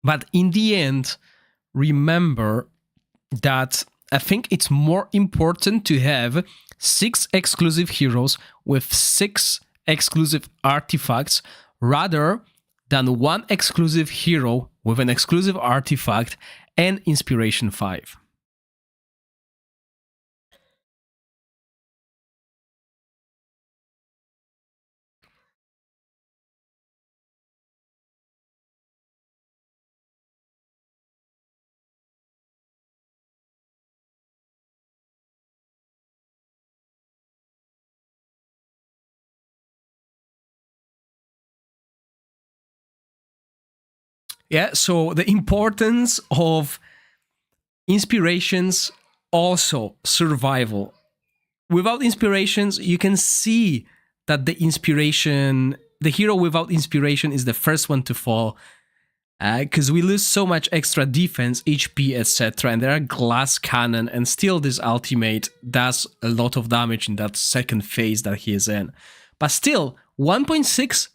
But in the end, remember that I think it's more important to have 6 exclusive heroes with 6 exclusive artifacts rather than 1 exclusive hero with an exclusive artifact and Inspiration 5. Yeah, so the importance of inspirations, also survival. Without inspirations, you can see that the hero without inspiration is the first one to fall, because we lose so much extra defense, HP, etc. And there are glass cannon, and still this ultimate does a lot of damage in that second phase that he is in. But still, 1.6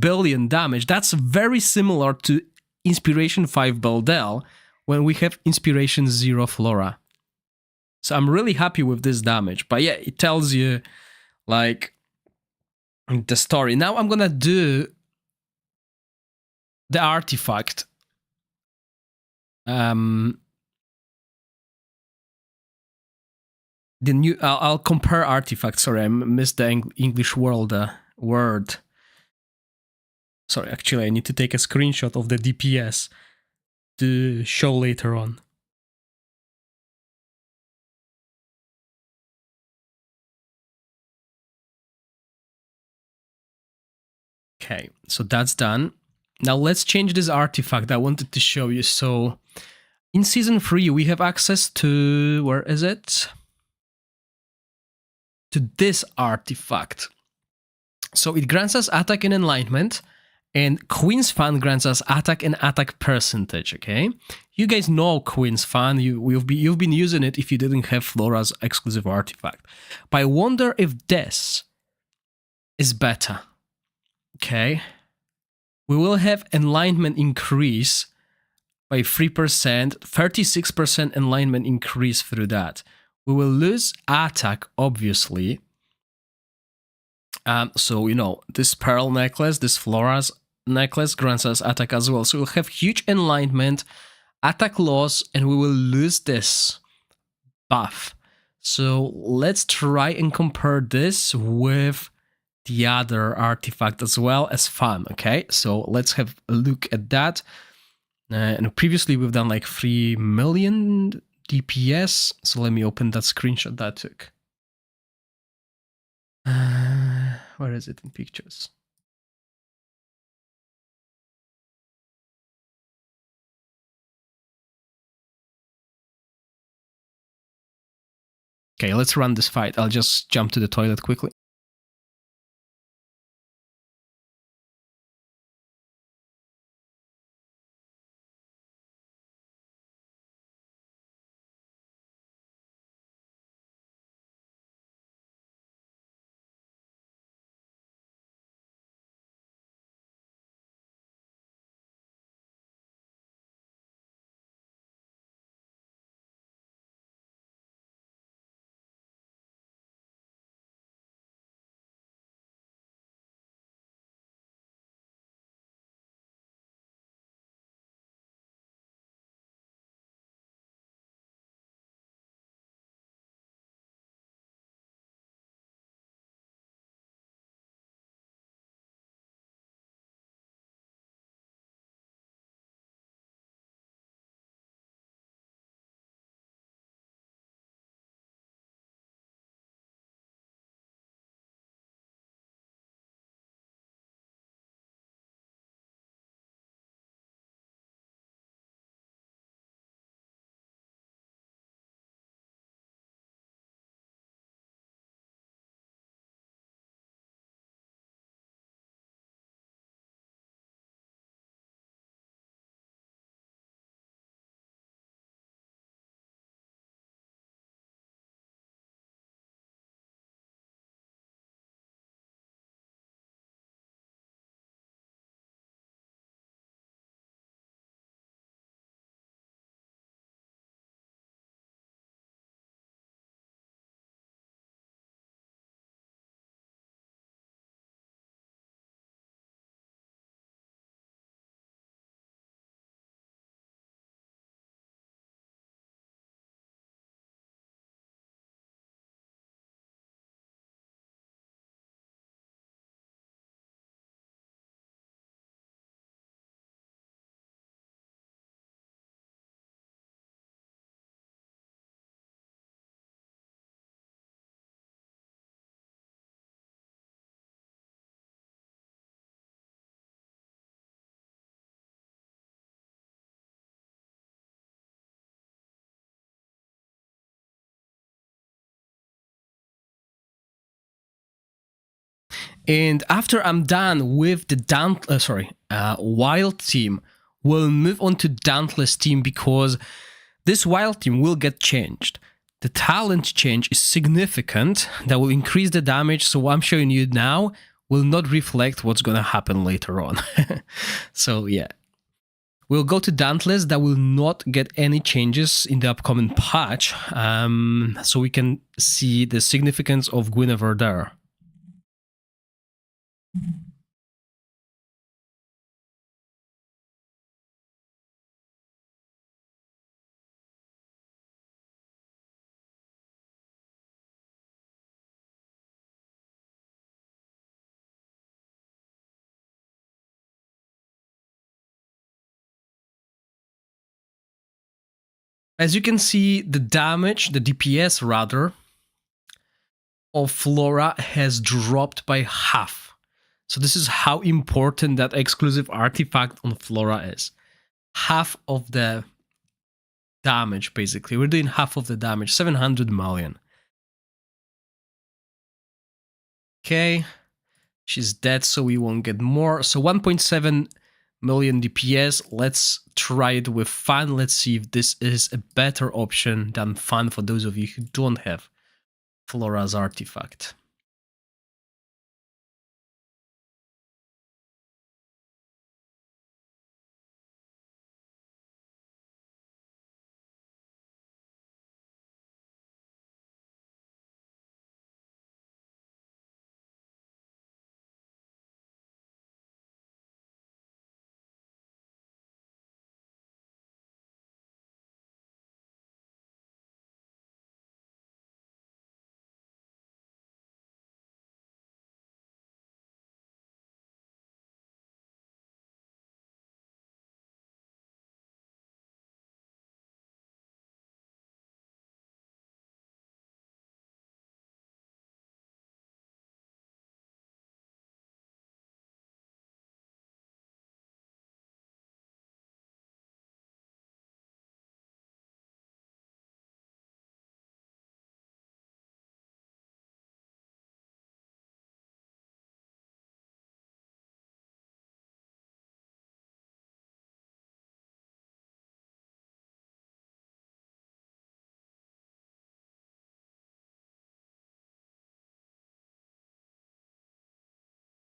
billion damage. That's very similar to Inspiration 5 Beldel when we have Inspiration 0 Flora. So I'm really happy with this damage. But yeah, it tells you, like, the story. Now I'm gonna do the artifact. The new, I'll compare artifacts. Sorry, I missed the English word. Sorry, actually, I need to take a screenshot of the DPS to show later on. Okay, so that's done. Now let's change this artifact I wanted to show you. So in Season 3, we have access to, where is it? To this artifact. So it grants us attack and enlightenment, and Queen's Fan grants us attack and attack percentage, okay? You guys know Queen's Fan, you've been using it if you didn't have Flora's exclusive artifact. But I wonder if this is better, okay? We will have enlightenment increase by 3%, 36% enlightenment increase through that. We will lose attack, obviously. So, you know, this pearl necklace, this Flora's necklace grants us attack as well. So we'll have huge enlightenment, attack loss, and we will lose this buff. So let's try and compare this with the other artifact as well as fun, okay? So let's have a look at that. And previously we've done like 3 million DPS. So let me open that screenshot that I took. Where is it in pictures? Okay, let's run this fight. I'll just jump to the toilet quickly. And after I'm done with the Wild team, we'll move on to Dauntless team because this Wild team will get changed. The talent change is significant. That will increase the damage. So what I'm showing you now will not reflect what's going to happen later on. So yeah. We'll go to Dauntless. That will not get any changes in the upcoming patch. So we can see the significance of Guinevere there. As you can see, the damage, the DPS rather, of Flora has dropped by half. So this is how important that exclusive artifact on Flora is. Half of the damage, basically. We're doing half of the damage, 700 million. Okay, she's dead, so we won't get more. So 1.7 million DPS. Let's try it with Fan. Let's see if this is a better option than Fan for those of you who don't have Flora's artifact.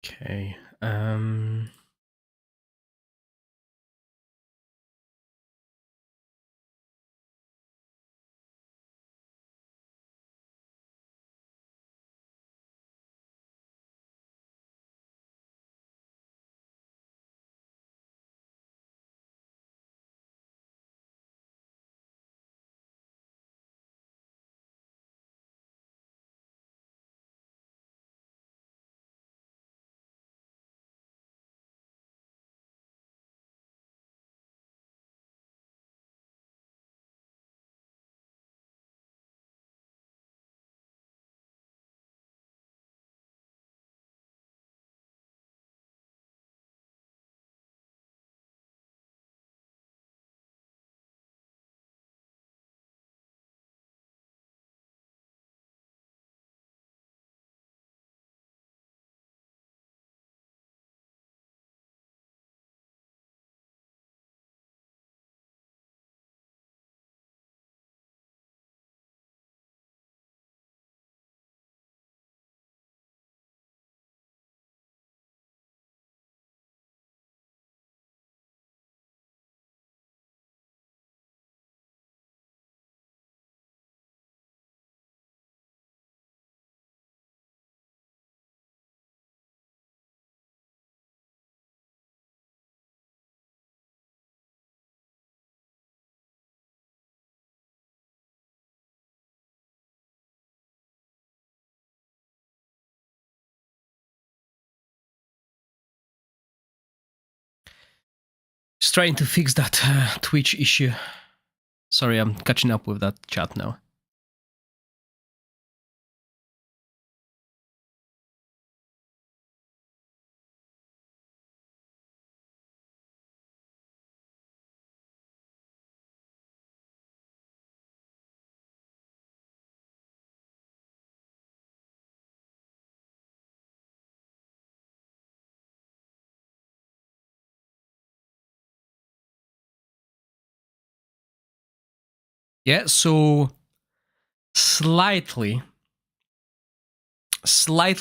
Okay. Just trying to fix that Twitch issue. Sorry, I'm catching up with that chat now. Yeah, so slightly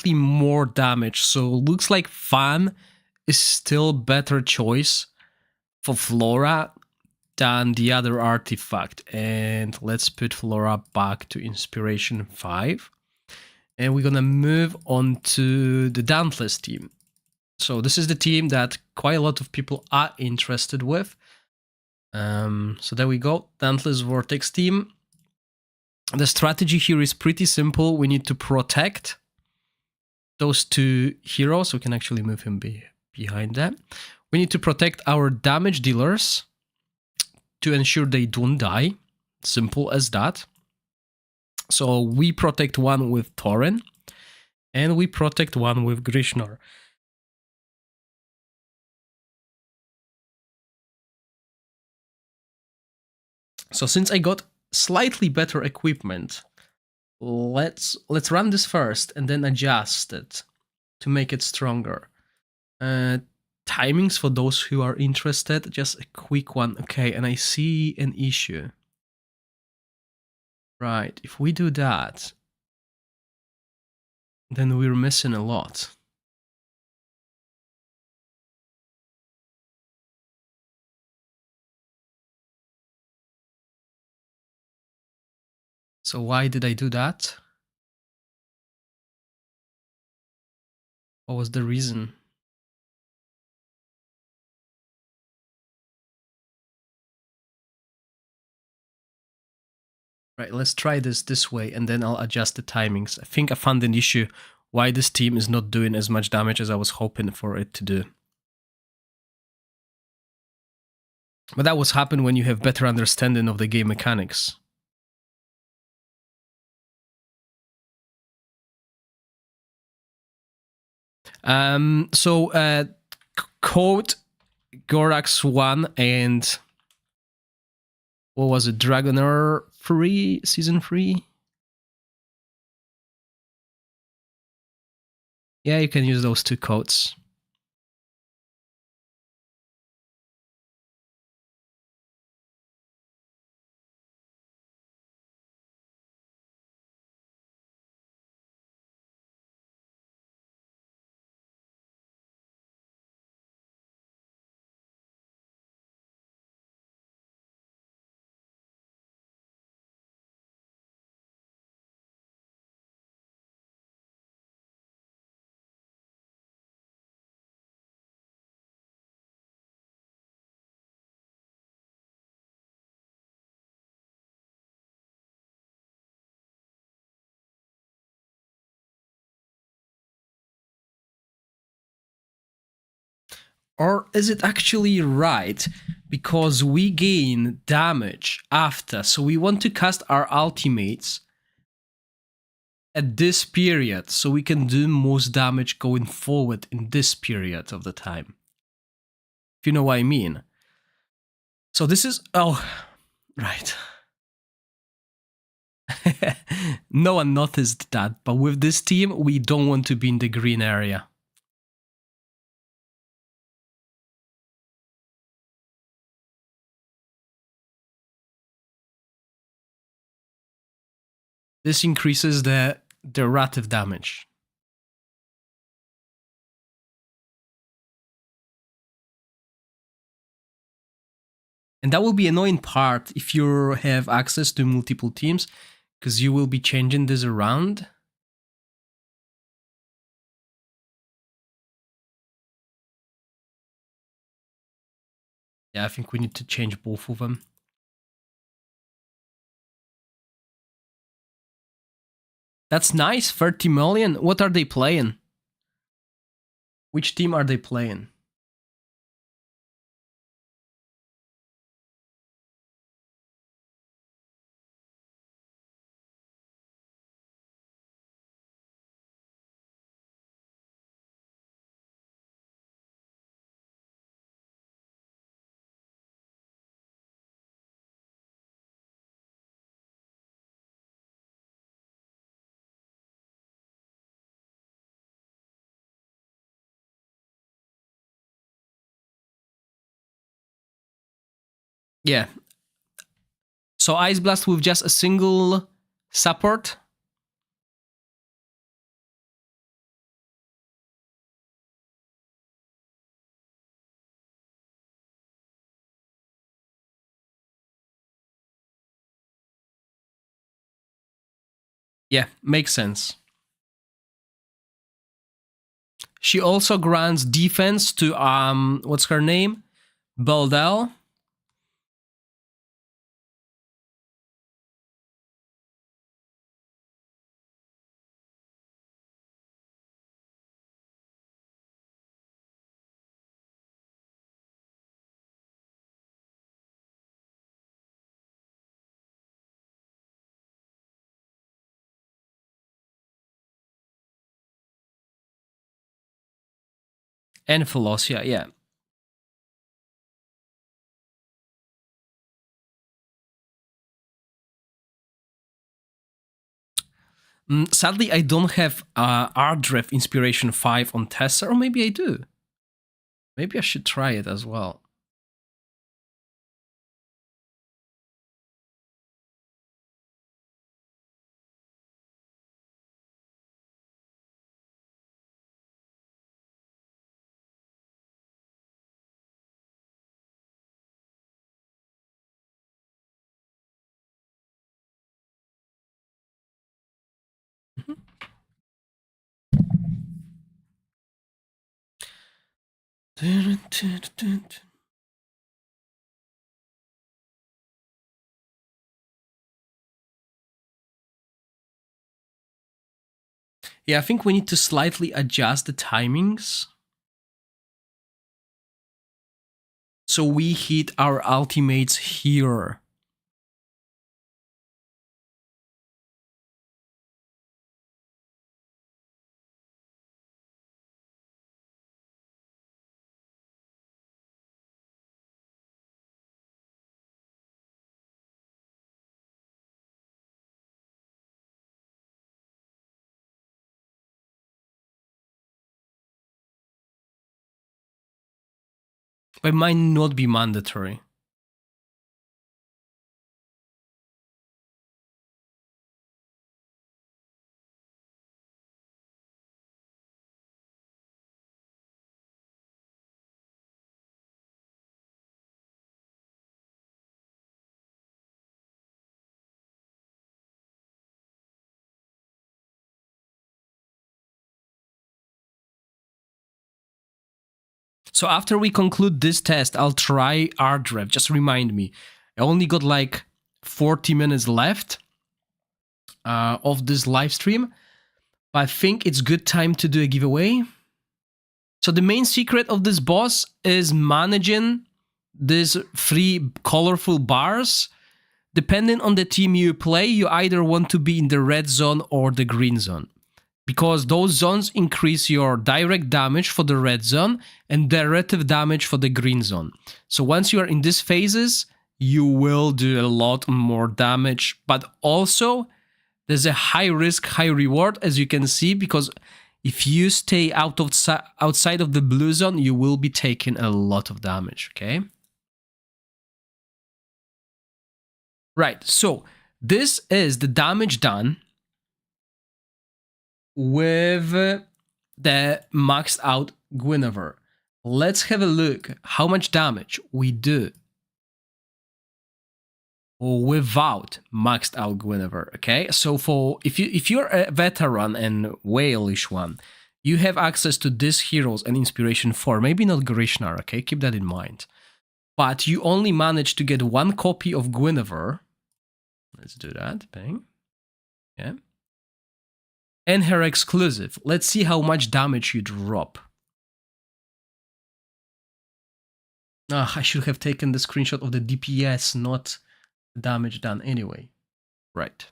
more damage. So looks like Fan is still better choice for Flora than the other artifact. And let's put Flora back to Inspiration 5. And we're gonna move on to the Dauntless team. So this is the team that quite a lot of people are interested with. So there we go, Dauntless Vortex team. The strategy here is pretty simple. We need to protect those two heroes. We can actually move him behind that. We need to protect our damage dealers to ensure they don't die. Simple as that. So we protect one with Thorin, and we protect one with Grishnar. So since I got slightly better equipment, let's run this first and then adjust it to make it stronger. Timings for those who are interested, just a quick one. Okay, and I see an issue. Right, if we do that, then we're missing a lot. So why did I do that? What was the reason? Right, let's try this way and then I'll adjust the timings. I think I found an issue why this team is not doing as much damage as I was hoping for it to do. But that was happen when you have better understanding of the game mechanics. So code Gorax 1 and what was it? Dragonheir 3, season 3? Yeah, you can use those two codes. Or is it actually right? Because we gain damage after, so we want to cast our ultimates at this period, so we can do most damage going forward in this period of the time. If you know what I mean. So this is, oh, right. No one noticed that, but with this team, we don't want to be in the green area. This increases the relative damage. And that will be an annoying part if you have access to multiple teams, because you will be changing this around. Yeah, I think we need to change both of them. That's nice, 30 million. What are they playing? Which team are they playing? Yeah. So Ice Blast with just a single support? Yeah, makes sense. She also grants defense to, what's her name? Beldel. And Philosia, yeah. Sadly, I don't have Ardref Inspiration 5 on Tessa, or maybe I do. Maybe I should try it as well. Yeah, I think we need to slightly adjust the timings. So we hit our ultimates here. It might not be mandatory. So after we conclude this test, I'll try Ardref. Just remind me. I only got like 40 minutes left of this live stream. But I think it's good time to do a giveaway. So the main secret of this boss is managing these 3 colorful bars. Depending on the team you play, you either want to be in the red zone or the green zone, because those zones increase your direct damage for the red zone and directive damage for the green zone. So once you are in these phases, you will do a lot more damage, but also there's a high risk, high reward, as you can see, because if you stay outside of the blue zone, you will be taking a lot of damage, okay? Right, so this is the damage done with the maxed out Guinevere. Let's have a look how much damage we do without maxed out Guinevere. Okay, so for if you're a veteran and whalish one, you have access to these heroes and inspiration 4. Maybe not Grishnar. Okay, keep that in mind. But you only manage to get 1 copy of Guinevere. Let's do that. Bang. Yeah. And her exclusive. Let's see how much damage you drop. I should have taken the screenshot of the DPS, not the damage done anyway. Right.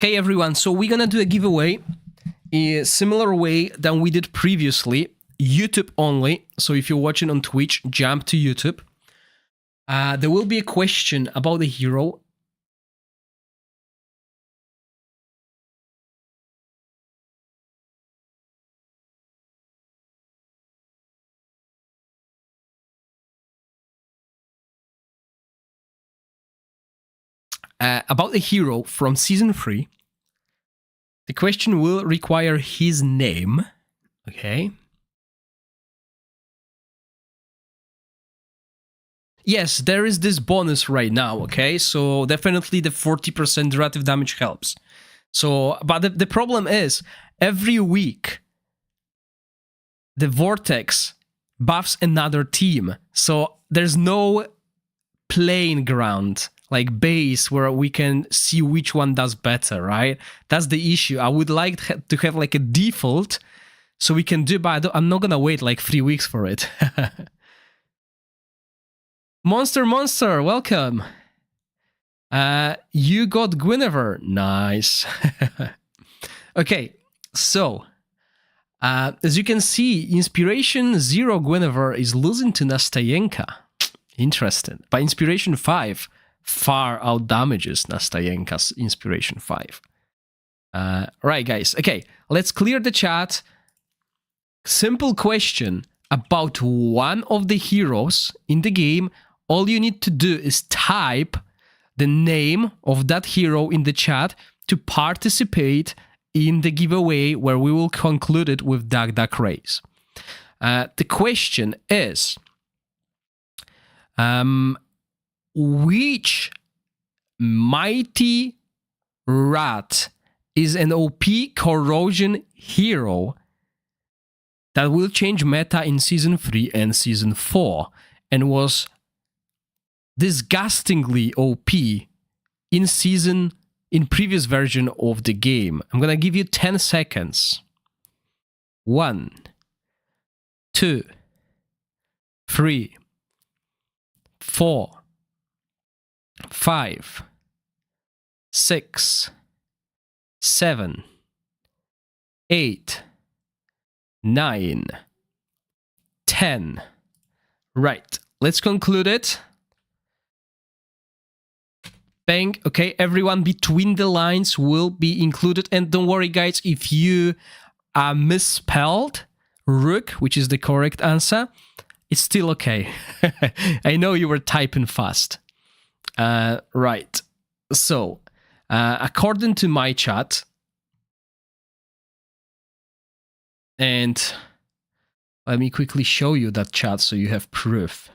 Okay, everyone, so we're gonna do a giveaway in a similar way than we did previously. YouTube only. So if you're watching on Twitch, jump to YouTube. There will be a question about the hero. About the hero from Season 3. The question will require his name. Okay. Yes, there is this bonus right now, okay? So definitely the 40% relative damage helps. So, but the problem is, every week, the Vortex buffs another team. So there's no playing ground, like base, where we can see which one does better, right? That's the issue. I would like to have like a default, so we can do, but I'm not gonna wait like 3 weeks for it. Monster, welcome. You got Guinevere. Nice. Okay, so as you can see, Inspiration 0 Guinevere is losing to Nastayenka. Interesting. But Inspiration 5 far out damages Nastayenka's Inspiration 5. Right, guys. Okay, let's clear the chat. Simple question about one of the heroes in the game. All you need to do is type the name of that hero in the chat to participate in the giveaway, where we will conclude it with Duck Race. The question is, which mighty rat is an OP corrosion hero that will change meta in Season 3 and Season 4 and was disgustingly OP in previous version of the game? I'm gonna give you 10 seconds. 1, 2, 3, 4, 5, 6, 7, 8, 9, 10. Right, let's conclude it. Bang. Okay, everyone between the lines will be included. And don't worry, guys, if you misspelled Rook, which is the correct answer, it's still okay. I know you were typing fast. Right. So, according to my chat, and let me quickly show you that chat so you have proof.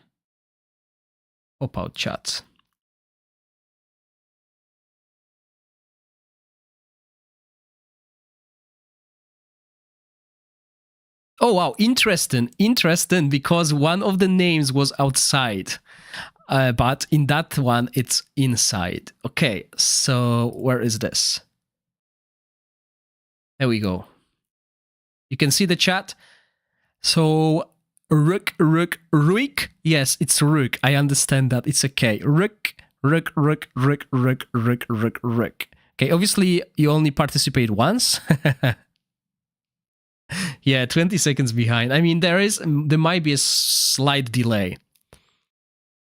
Pop out chat. Oh, wow. Interesting, because one of the names was outside. But in that one, it's inside. Okay, so where is this? There we go. You can see the chat. So, Rook. Yes, it's Rook. I understand that. It's okay. Rook. Okay, obviously, you only participate once. Yeah, 20 seconds behind. I mean, there might be a slight delay.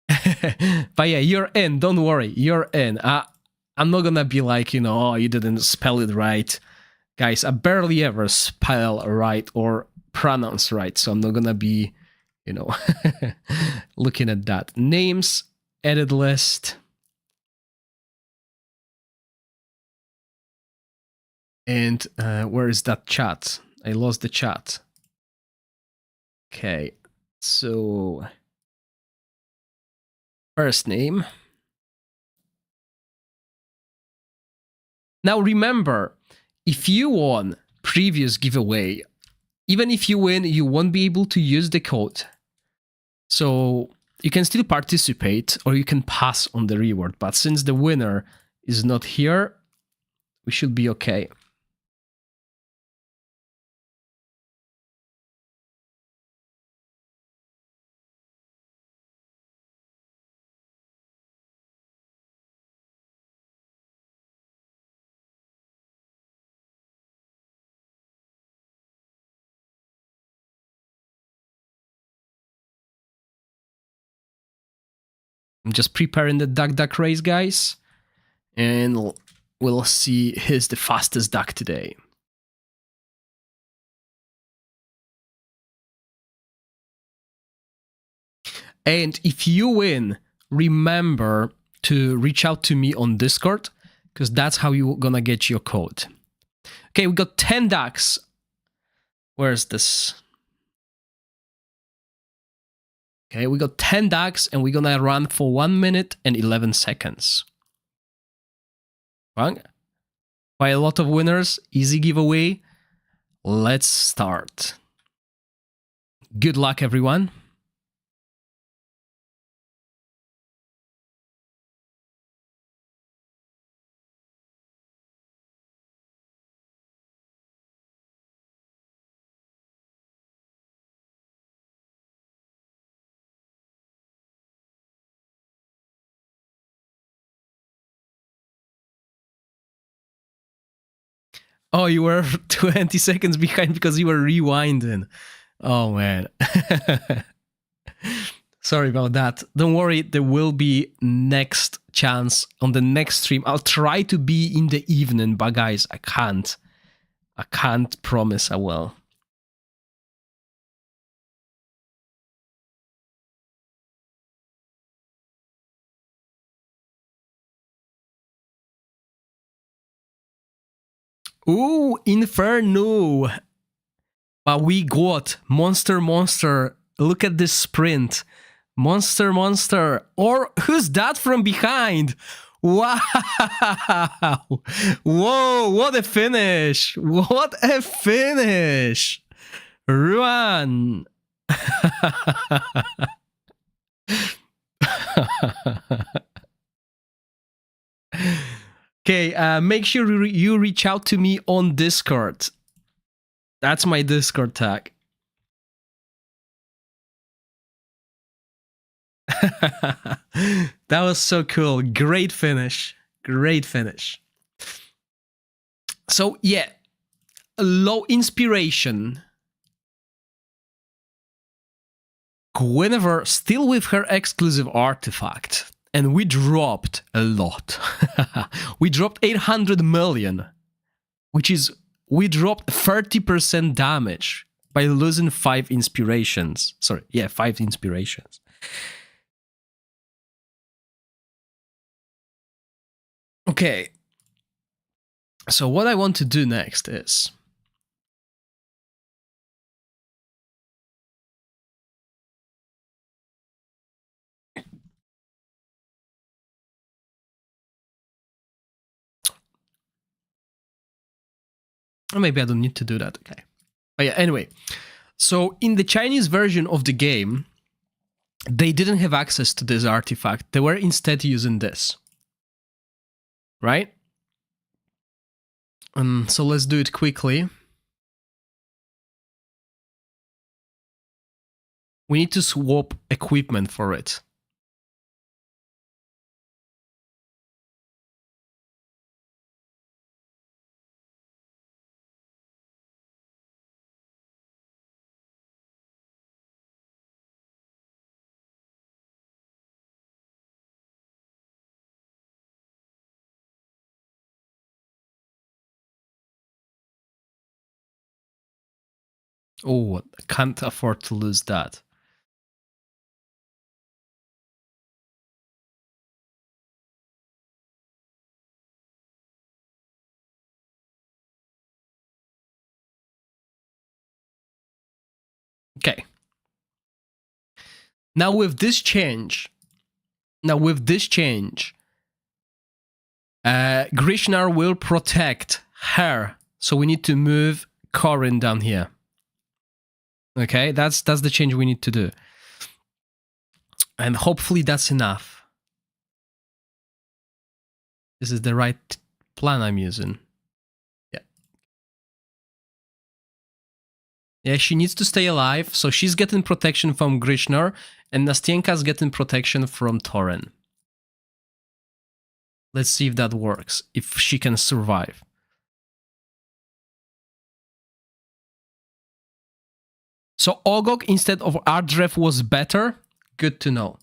But yeah, you're in. Don't worry. You're in. I'm not gonna be like, oh, you didn't spell it right. Guys, I barely ever spell right or pronounce right, so I'm not gonna be, looking at that. Names, edit list. And where is that chat? I lost the chat. Okay, so first name. Now remember, if you won previous giveaway, even if you win, you won't be able to use the code. So you can still participate or you can pass on the reward. But since the winner is not here, we should be okay. I'm just preparing the duck race, guys. And we'll see who's the fastest duck today. And if you win, remember to reach out to me on Discord, because that's how you're gonna get your code. Okay, we got 10 ducks. Where's this? Okay, we got 10 ducks and we're gonna run for 1 minute and 11 seconds. Quite a lot of winners, easy giveaway. Let's start. Good luck, everyone. Oh, you were 20 seconds behind because you were rewinding. Oh, man. Sorry about that. Don't worry, there will be next chance on the next stream. I'll try to be in the evening, but guys, I can't. I can't promise I will. Ooh, Inferno! But we got Monster. Look at this sprint. Monster. Or who's that from behind? Wow! Whoa, what a finish! What a finish! Run! Okay, make sure you reach out to me on Discord. That's my Discord tag. That was so cool. Great finish. So yeah, low inspiration. Guinevere still with her exclusive artifact. And we dropped a lot. We dropped 800 million. Which is, we dropped 30% damage by losing 5 inspirations. Sorry, yeah, 5 inspirations. Okay. So what I want to do next is... Or maybe I don't need to do that, okay. But yeah, anyway. So in the Chinese version of the game, they didn't have access to this artifact. They were instead using this. Right? So let's do it quickly. We need to swap equipment for it. Oh, I can't afford to lose that. Okay. Now with this change, Grishnar will protect her. So we need to move Corin down here. Okay, that's the change we need to do. And hopefully that's enough. This is the right plan I'm using. Yeah. Yeah, she needs to stay alive, so she's getting protection from Grishnar, and Nastienka's getting protection from Torin. Let's see if that works, if she can survive. So Ogok instead of Ardref was better? Good to know.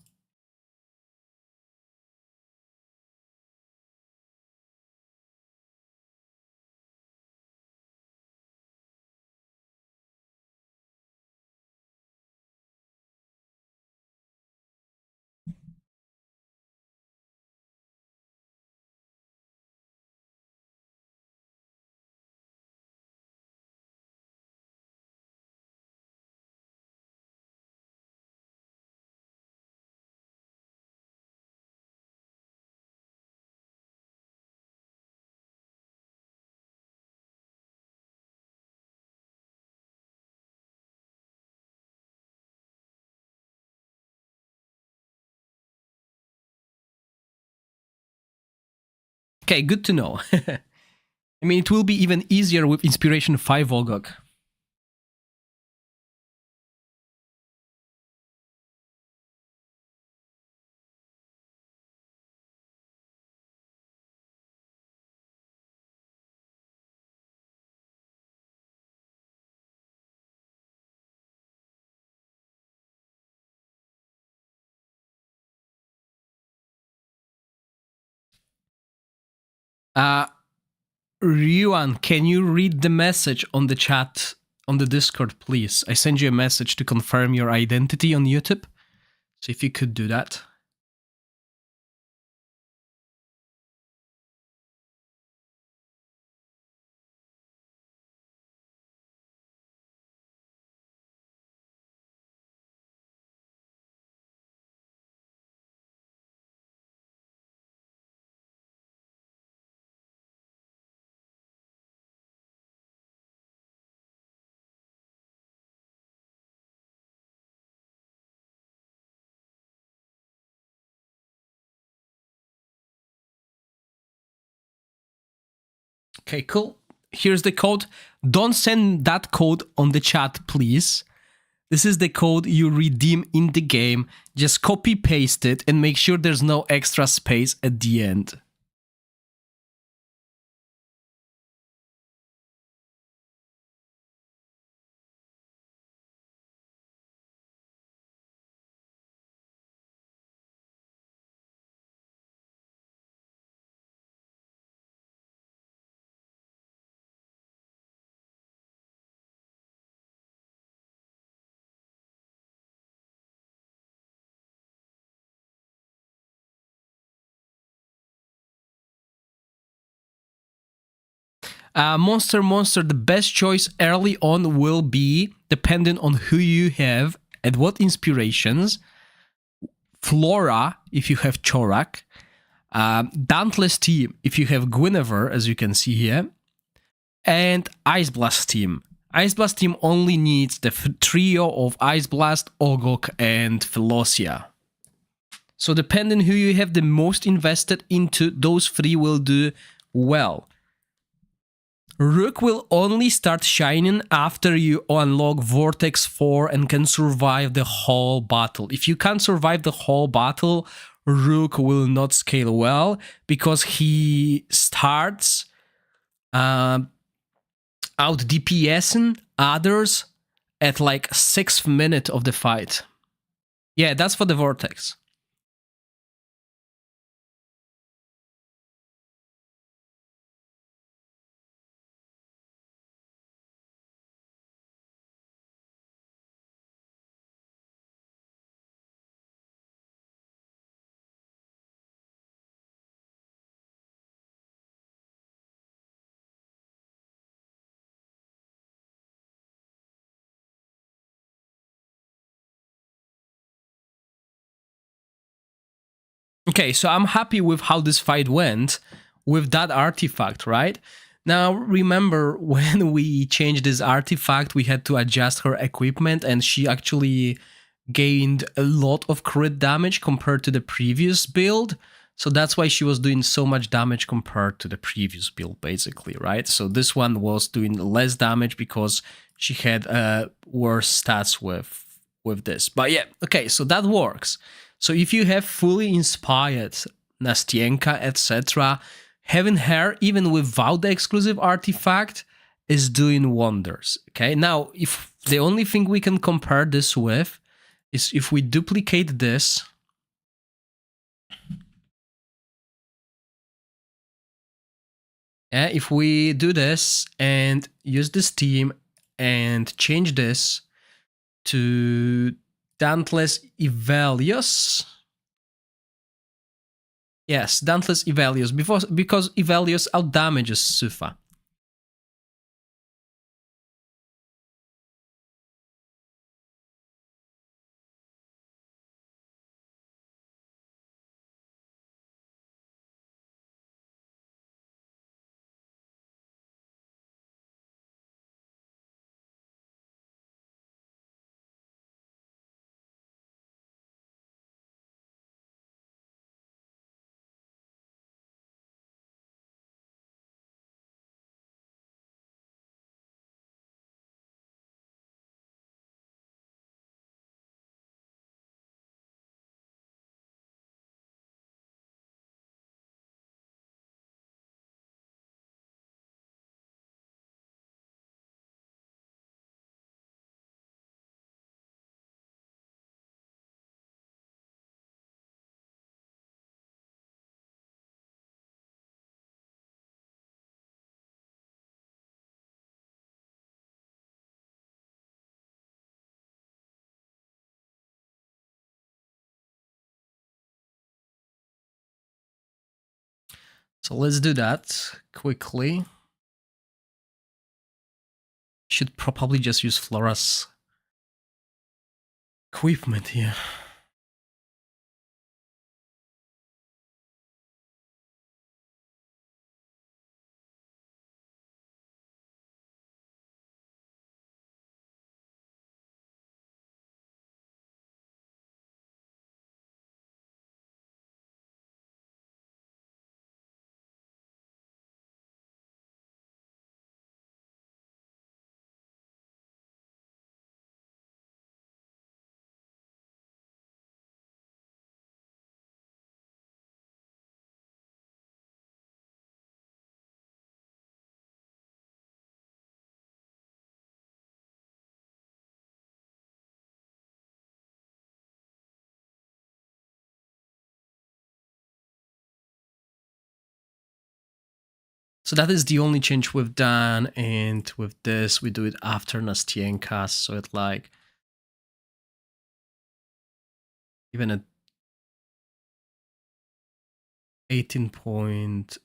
Okay, good to know. I mean, it will be even easier with Inspiration 5 Ogok. Ryuan, can you read the message on the chat on the Discord, please? I send you a message to confirm your identity on YouTube. So if you could do that. Okay, cool. Here's the code. Don't send that code on the chat, please. This is the code you redeem in the game. Just copy paste it and make sure there's no extra space at the end. Monster, the best choice early on will be, depending on who you have and what inspirations, Flora, if you have Chorak, Dauntless team, if you have Guinevere, as you can see here, and Ice Blast team. Ice Blast team only needs the trio of Ice Blast, Ogok, and Philosia. So depending who you have the most invested into, those three will do well. Rook will only start shining after you unlock Vortex 4 and can survive the whole battle. If you can't survive the whole battle, Rook will not scale well because he starts out DPSing others at like 6th minute of the fight. Yeah, that's for the Vortex. Okay, so I'm happy with how this fight went with that artifact, right? Now, remember when we changed this artifact, we had to adjust her equipment and she actually gained a lot of crit damage compared to the previous build. So that's why she was doing so much damage compared to the previous build, basically, right? So this one was doing less damage because she had worse stats with this. But yeah, okay, so that works. So if you have fully inspired Nastienka, etc., having her, even without the exclusive artifact, is doing wonders. Okay, now if the only thing we can compare this with is if we duplicate this, if we do this and use this team and change this to Dauntless Ivalios. Yes, Dauntless Ivalios, because Ivalios outdamages Sufa. So let's do that quickly. Should probably just use Flora's equipment here. So that is the only change we've done, and with this we do it after Nastienka, so it like even at 18.2.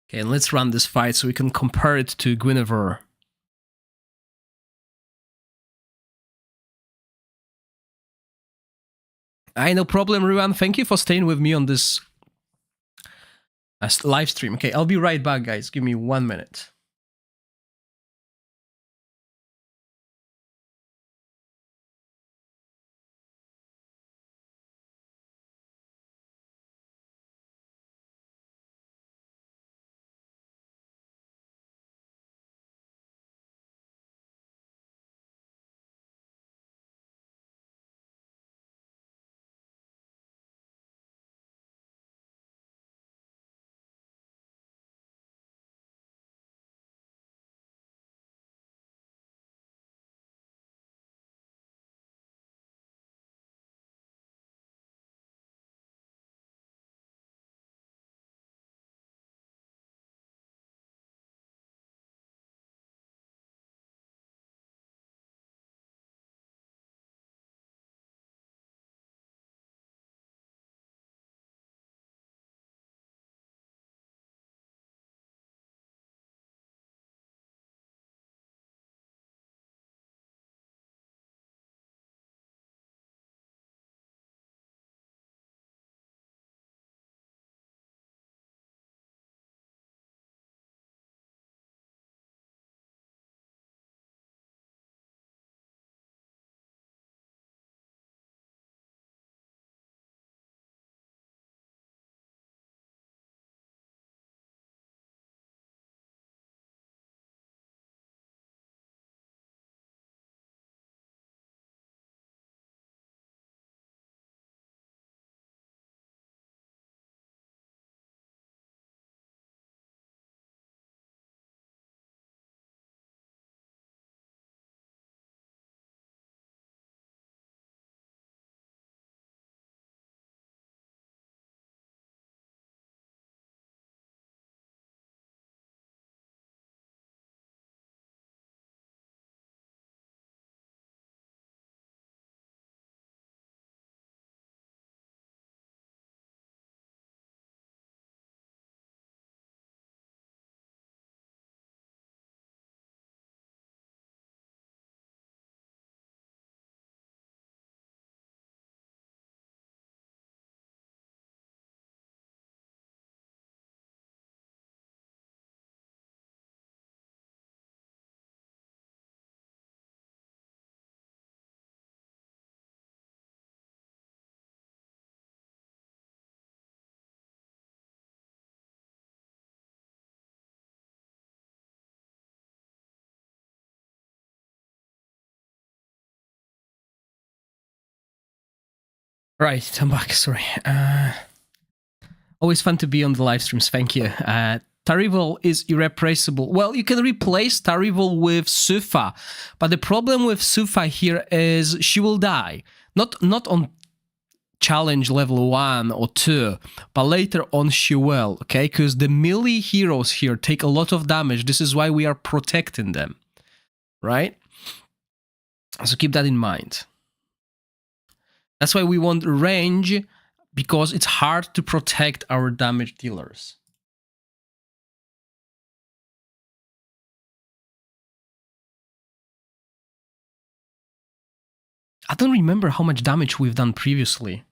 Okay, and let's run this fight so we can compare it to Guinevere. No problem, everyone. Thank you for staying with me on this live stream. Okay, I'll be right back, guys. Give me 1 minute. Right, I'm back. Sorry. Always fun to be on the live streams. Thank you. Tarival is irreplaceable. Well, you can replace Tarival with Sufa, but the problem with Sufa here is she will die. Not on challenge level 1 or 2, but later on she will, okay? Because the melee heroes here take a lot of damage. This is why we are protecting them, right? So keep that in mind. That's why we want range, because it's hard to protect our damage dealers. I don't remember how much damage we've done previously.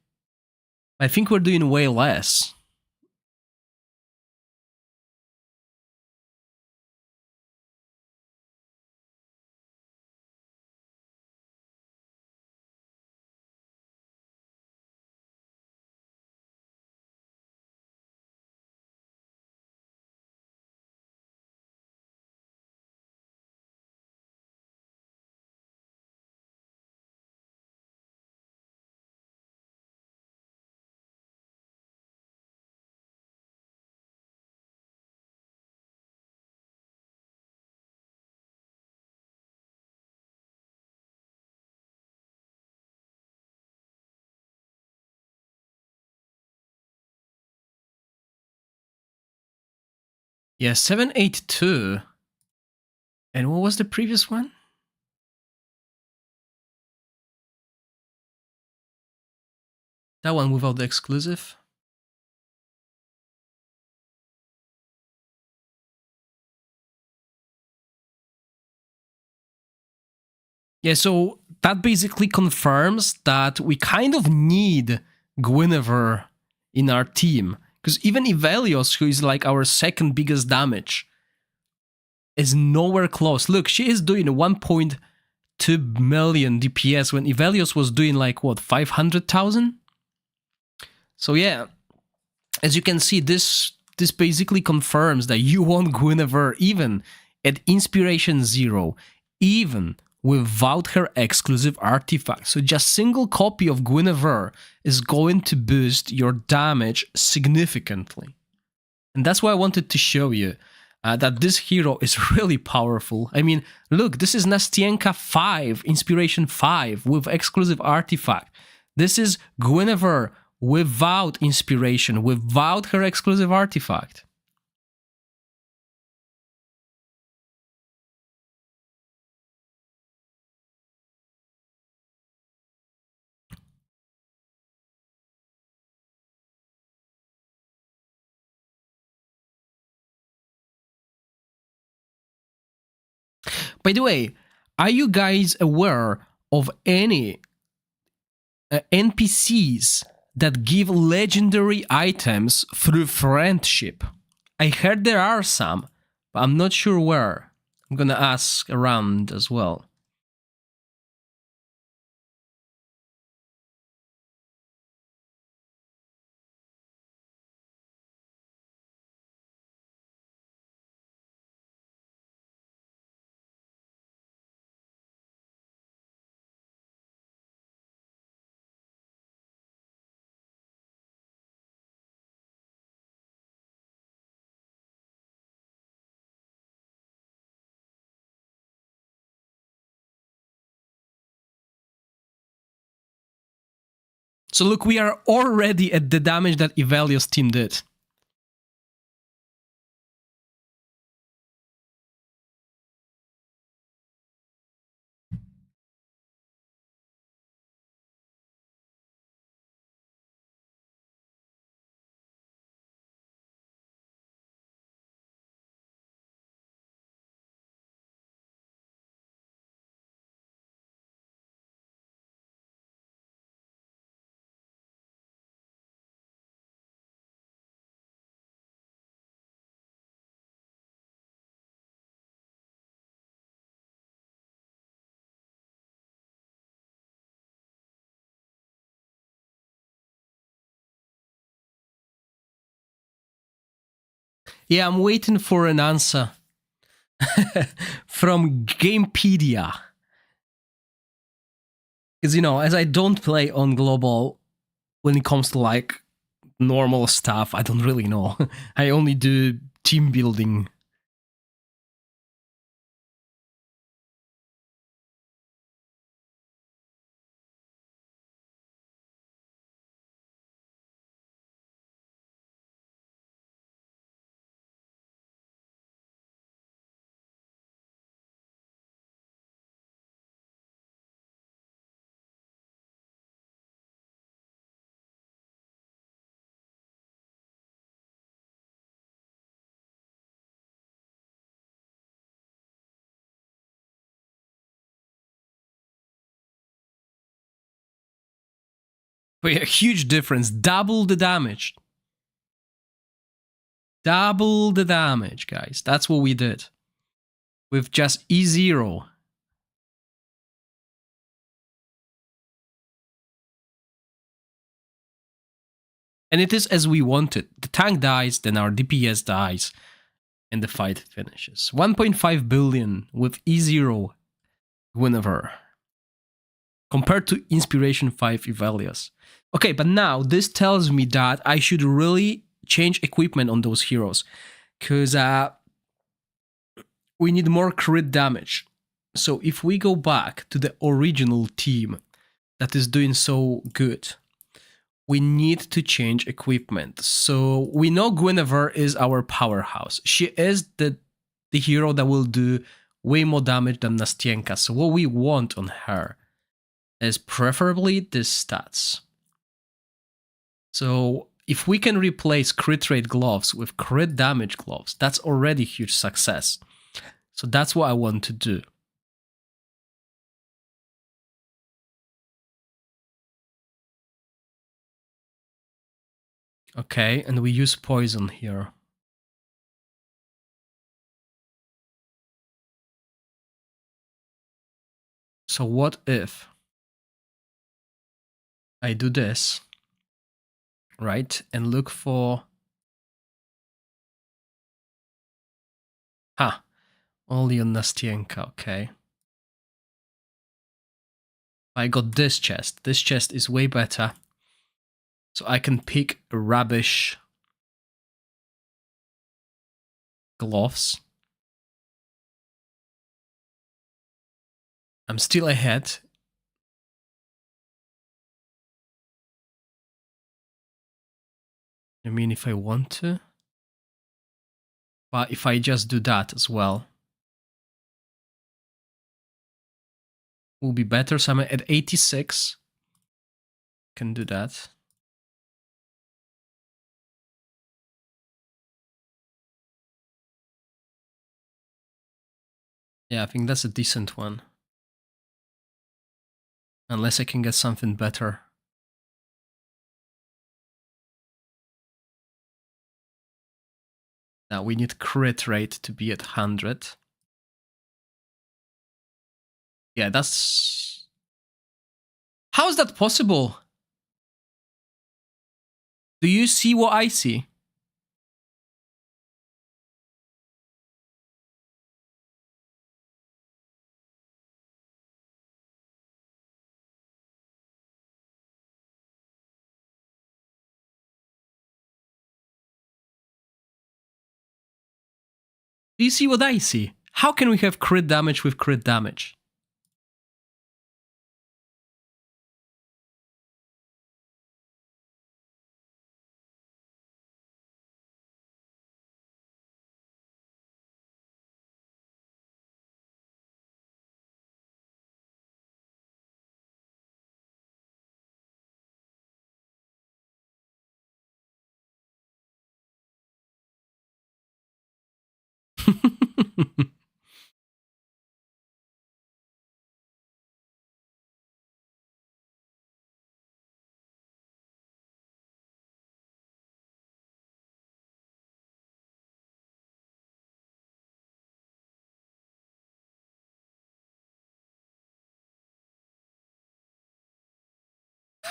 I think we're doing way less. Yeah, 782. And what was the previous one? That one without the exclusive? Yeah, so that basically confirms that we kind of need Guinevere in our team. Because even Ivelios, who is like our second biggest damage, is nowhere close. Look, she is doing 1.2 million DPS when Ivelios was doing like, what, 500,000? So yeah, as you can see, this basically confirms that you want Guinevere even at Inspiration 0, even without her exclusive artifact. So just single copy of Guinevere is going to boost your damage significantly. And that's why I wanted to show you that this hero is really powerful. I mean, look, this is Nastienka 5, Inspiration 5 with exclusive artifact. This is Guinevere without inspiration, without her exclusive artifact. By the way, are you guys aware of any NPCs that give legendary items through friendship? I heard there are some, but I'm not sure where. I'm gonna ask around as well. So look, we are already at the damage that Ivelios team did. Yeah, I'm waiting for an answer from Gamepedia. Because, you know, as I don't play on global, when it comes to like normal stuff, I don't really know. I only do team building. But a huge difference. Double the damage. Double the damage, guys. That's what we did. With just E0. And it is as we wanted. The tank dies, then our DPS dies, and the fight finishes. 1.5 billion with E0 Guinevere. Compared to Inspiration 5 Ivalios. Okay, but now this tells me that I should really change equipment on those heroes. Because we need more crit damage. So if we go back to the original team that is doing so good, we need to change equipment. So we know Guinevere is our powerhouse. She is the hero that will do way more damage than Nastienka. So what we want on her is preferably these stats. So if we can replace crit rate gloves with crit damage gloves, that's already huge success. So that's what I want to do. Okay, and we use poison here. So what if I do this, right, and look for... only on Nastienka, okay. I got this chest. This chest is way better. So I can pick rubbish gloves. I'm still ahead. I mean, if I want to. But if I just do that as well, will be better. So I'm at 86. Can do that. Yeah, I think that's a decent one. Unless I can get something better. Now we need crit rate to be at 100. Yeah, that's... How is that possible? Do you see what I see? Do you see what I see? How can we have crit damage with crit damage?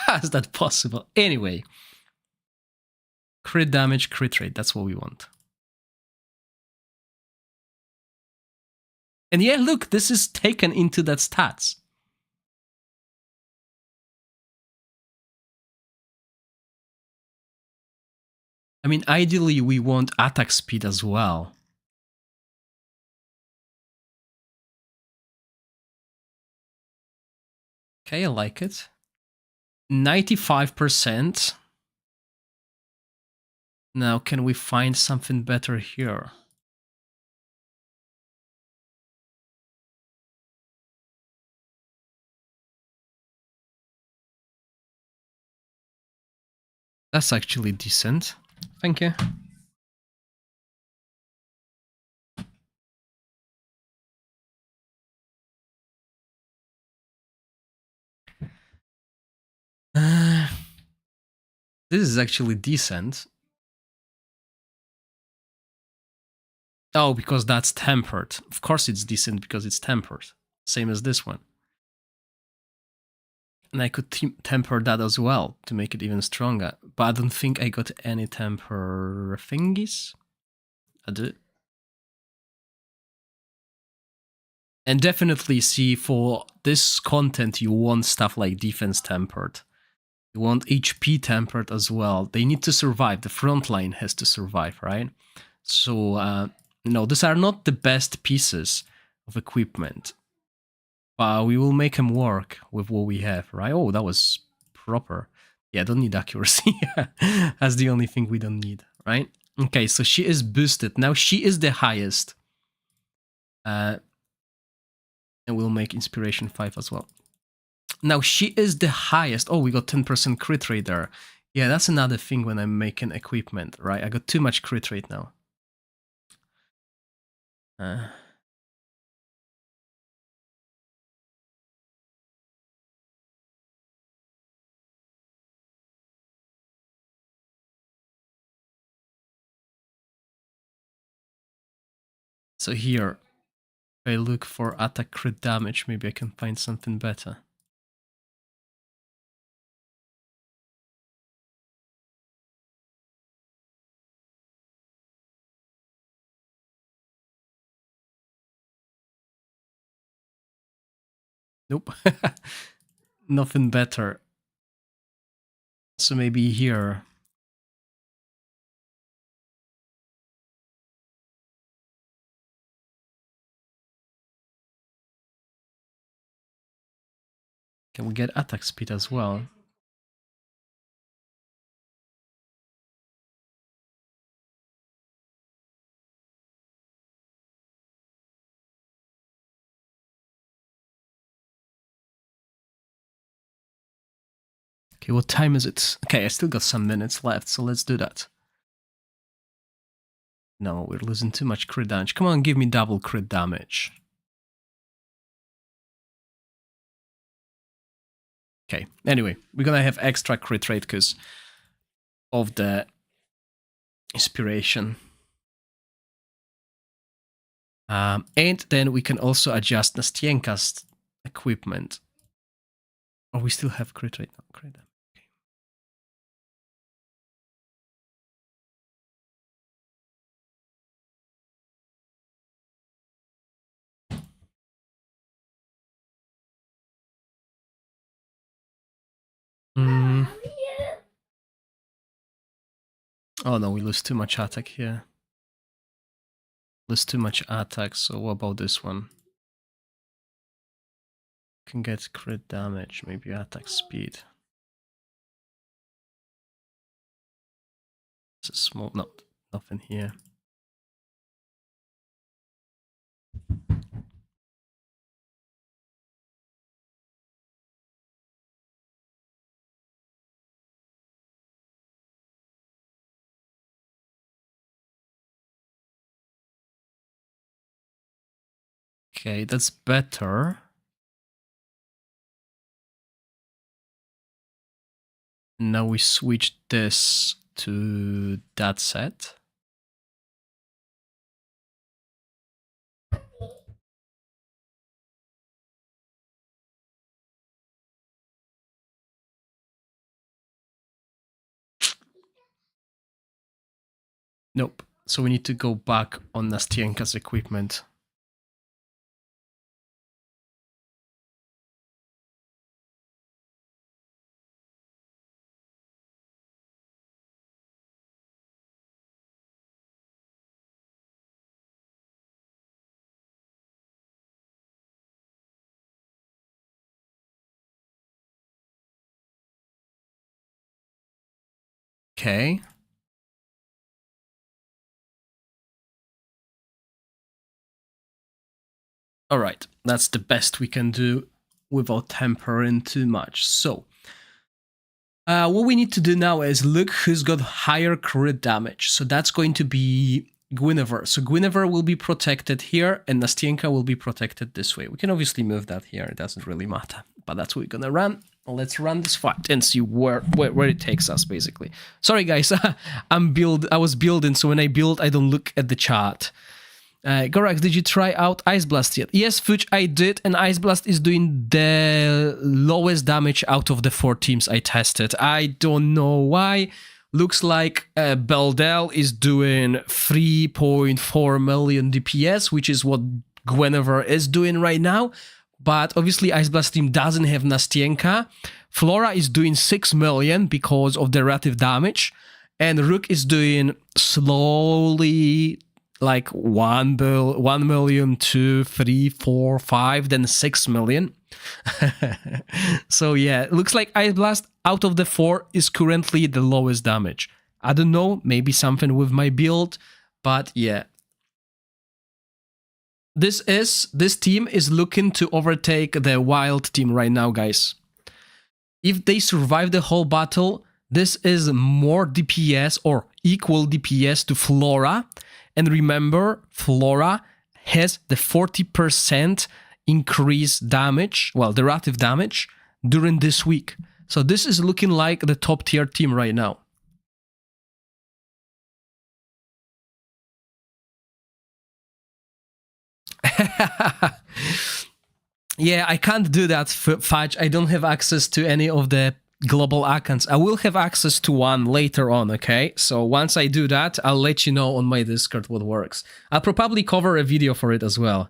How is that possible? Anyway, crit damage, crit rate, that's what we want. And yeah, look, this is taken into that stats. I mean, ideally, we want attack speed as well. Okay, I like it. 95%. Now, can we find something better here? That's actually decent. Thank you. This is actually decent. Oh, because that's tempered. Of course it's decent because it's tempered. Same as this one. And I could temper that as well to make it even stronger. But I don't think I got any temper thingies. I do. And definitely see for this content you want stuff like defense tempered. You want HP tempered as well. They need to survive. The front line has to survive, right? So, no, these are not the best pieces of equipment. But we will make them work with what we have, right? Oh, that was proper. Yeah, don't need accuracy. That's the only thing we don't need, right? Okay, so she is boosted. Now she is the highest. And we'll make Inspiration 5 as well. Now she is the highest. Oh, we got 10% crit rate there. Yeah, that's another thing when I'm making equipment, right? I got too much crit rate now. So here, if I look for attack crit damage, maybe I can find something better. Nope. Nothing better. So maybe here. Can we get attack speed as well? Okay, what time is it? Okay, I still got some minutes left, so let's do that. No, we're losing too much crit damage. Come on, give me double crit damage. Okay, anyway, we're gonna have extra crit rate because of the inspiration. And then we can also adjust Nastienka's equipment. Oh, we still have crit rate. No, crit damage. Oh no, we lose too much attack here. Lose too much attack, so what about this one? Can get crit damage, maybe attack speed. It's a small, no, nothing here. Okay, that's better. Now we switch this to that set. Nope. So we need to go back on Nastienka's equipment. Okay. All right, that's the best we can do without tempering too much. So, what we need to do now is look who's got higher crit damage. So that's going to be Guinevere. So Guinevere will be protected here, and Nastienka will be protected this way. We can obviously move that here. It doesn't really matter, but that's what we're gonna run. Let's run this fight and see where it takes us, basically. Sorry, guys. I was building, so when I build, I don't look at the chart. Gorax, did you try out Ice Blast yet? Yes, Fuch, I did, and Ice Blast is doing the lowest damage out of the 4 teams I tested. I don't know why. Looks like Beldel is doing 3.4 million DPS, which is what Guinevere is doing right now. But obviously Ice Blast team doesn't have Nastienka. Flora is doing 6 million because of the relative damage. And Rook is doing slowly like 1 million, 2, 3, 4, 5, then 6 million. So yeah, it looks like Ice Blast out of the 4 is currently the lowest damage. I don't know, maybe something with my build, but yeah. This team is looking to overtake the Wild team right now, guys. If they survive the whole battle, this is more DPS or equal DPS to Flora. And remember, Flora has the 40% increase damage, well, the relative damage, during this week. So this is looking like the top tier team right now. Yeah, I can't do that, Fudge. I don't have access to any of the global accounts. I will have access to one later on, okay? So once I do that, I'll let you know on my Discord what works. I'll probably cover a video for it as well.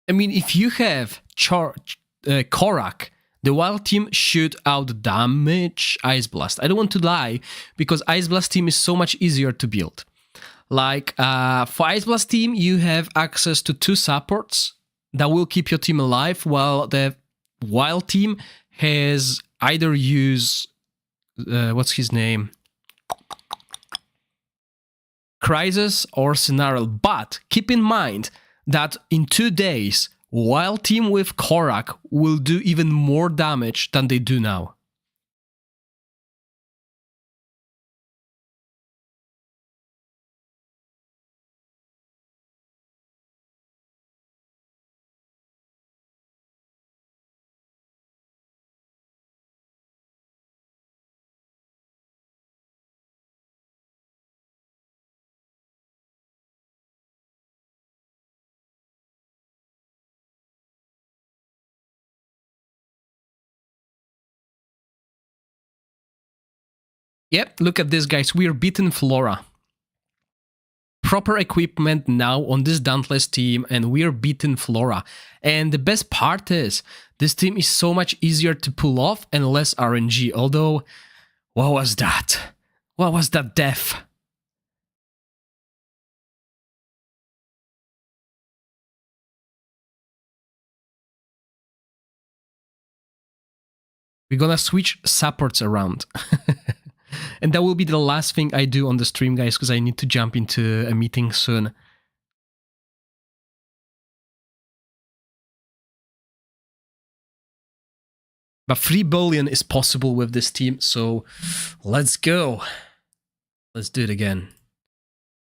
I mean, if you have Gorax, the Wild team should out-damage Ice Blast. I don't want to lie, because Ice Blast team is so much easier to build. Like, for Ice Blast team, you have access to 2 supports that will keep your team alive, while the Wild team has either use... what's his name? Crisis or Scenario. But keep in mind that in 2 days, Wild team with Gorax will do even more damage than they do now. Yep, look at this, guys. We are beating Flora. Proper equipment now on this Dauntless team, and we are beating Flora. And the best part is, this team is so much easier to pull off and less RNG. Although, what was that? What was that death? We're gonna switch supports around. And that will be the last thing I do on the stream, guys, because I need to jump into a meeting soon. But 3 billion is possible with this team, so let's go. Let's do it again.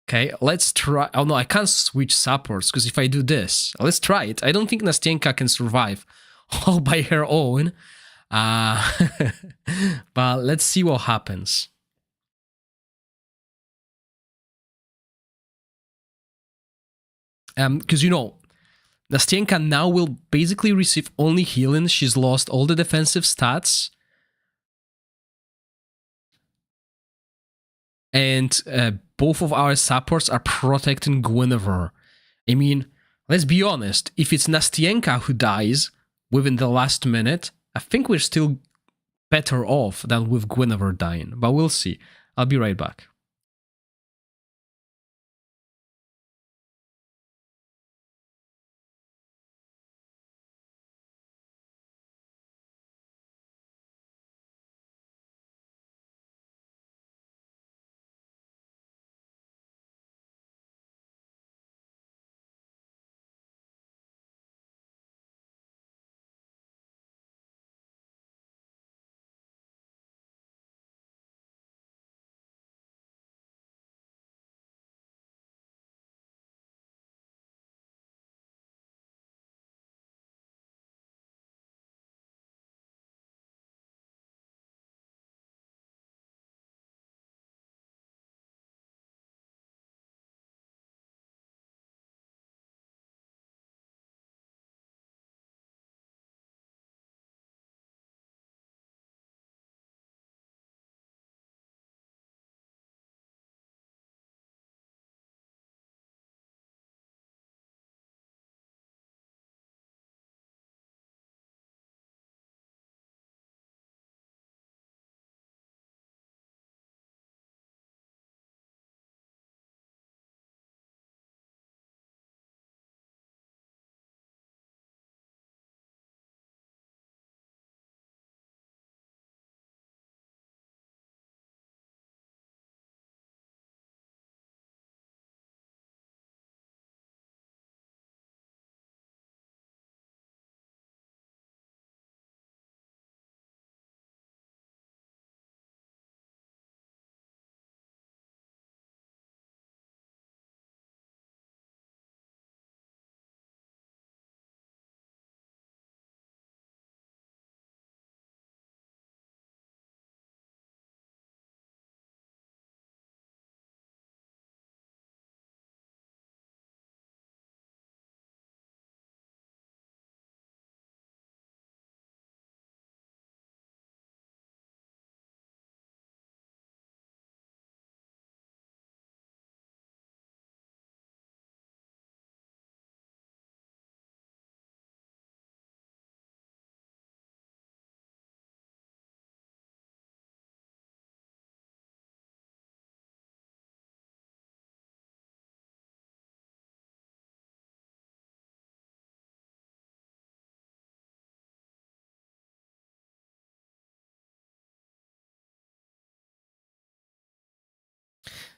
Okay, let's try... Oh no, I can't switch supports, because if I do this... Let's try it. I don't think Nastienka can survive all by her own. But let's see what happens. Because, you know, Nastienka now will basically receive only healing. She's lost all the defensive stats. And both of our supports are protecting Guinevere. I mean, let's be honest, if it's Nastienka who dies within the last minute, I think we're still better off than with Guinevere dying, but we'll see. I'll be right back.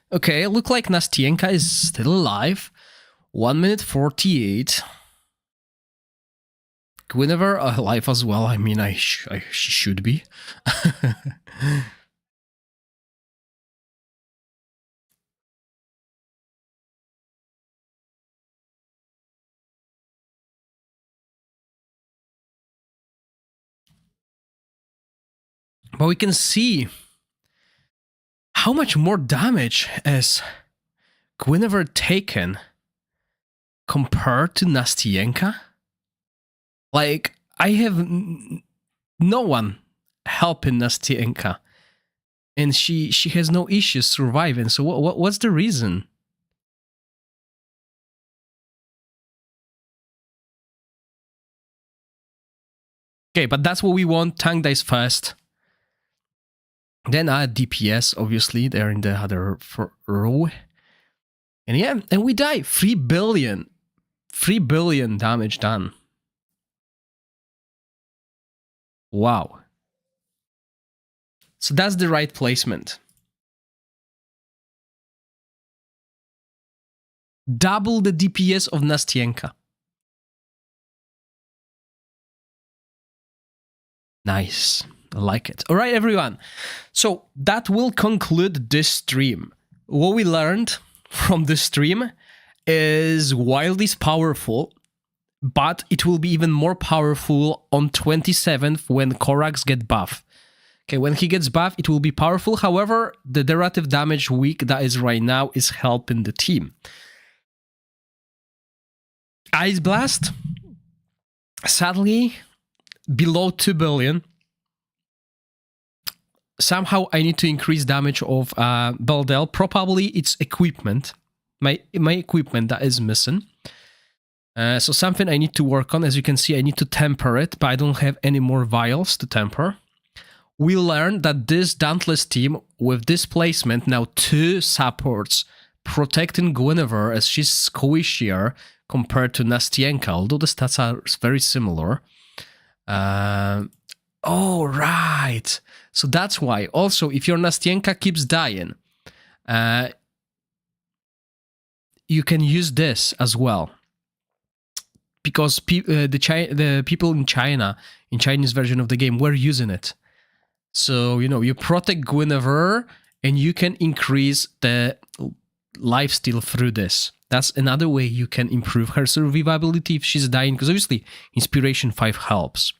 Okay, look like Nastienka is still alive. 1 minute 48. Guinevere alive as well. I mean, she should be. But we can see how much more damage has Guinevere taken compared to Nastienka. Like, I have no one helping Nastienka, and she has no issues surviving. So what's the reason? Okay, but that's what we want. Tank dies first. Then add DPS, obviously, they're in the other row. And yeah, and we die. 3 billion. 3 billion damage done. Wow. So that's the right placement. Double the DPS of Nastienka. Nice. I like it. All right, everyone. So that will conclude this stream. What we learned from this stream is Wild is powerful, but it will be even more powerful on 27th when Gorax gets buff. Okay, when he gets buff, it will be powerful. However, the derivative damage weak that is right now is helping the team. Ice Blast, sadly, below 2 billion. somehow I need to increase damage of Beldel. Probably it's equipment. My equipment that is missing. So something I need to work on. As you can see, I need to temper it, but I don't have any more vials to temper. We learned that this Dauntless team, with this placement, now 2 supports protecting Guinevere as she's squishier compared to Nastienka, although the stats are very similar. Oh, right. So that's why. Also, if your Nastienka keeps dying, you can use this as well. Because the people in China, in Chinese version of the game, were using it. So, you know, you protect Guinevere and you can increase the lifesteal through this. That's another way you can improve her survivability if she's dying, because obviously Inspiration 5 helps.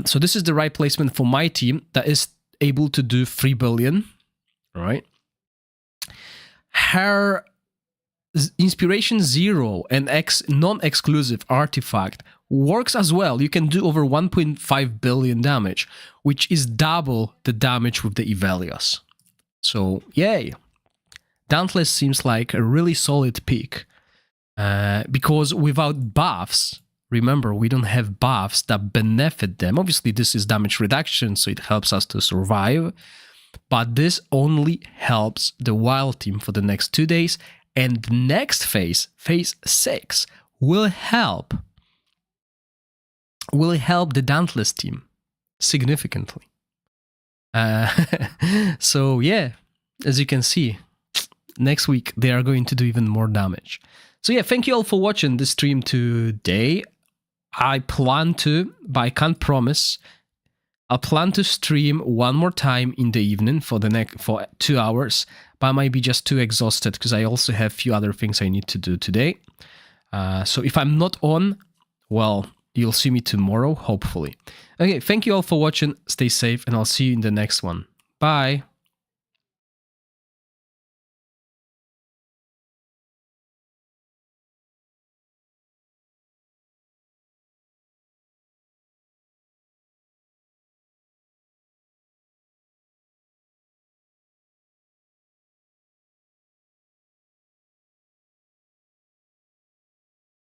So this is the right placement for my team that is able to do 3 billion, right? Her Inspiration 0 and non-exclusive artifact works as well. You can do over 1.5 billion damage, which is double the damage with the Ivelios. So, yay! Dauntless seems like a really solid pick. Because without buffs, remember, we don't have buffs that benefit them. Obviously, this is damage reduction, so it helps us to survive. But this only helps the wild team for the next 2 days. And the next phase, phase 6, will help the Dauntless team significantly. So yeah, as you can see, next week they are going to do even more damage. So yeah, thank you all for watching this stream today. I plan to, but I can't promise. I'll plan to stream one more time in the evening for 2 hours, but I might be just too exhausted because I also have a few other things I need to do today. So if I'm not on, well, you'll see me tomorrow, hopefully. Okay, thank you all for watching. Stay safe, and I'll see you in the next one. Bye.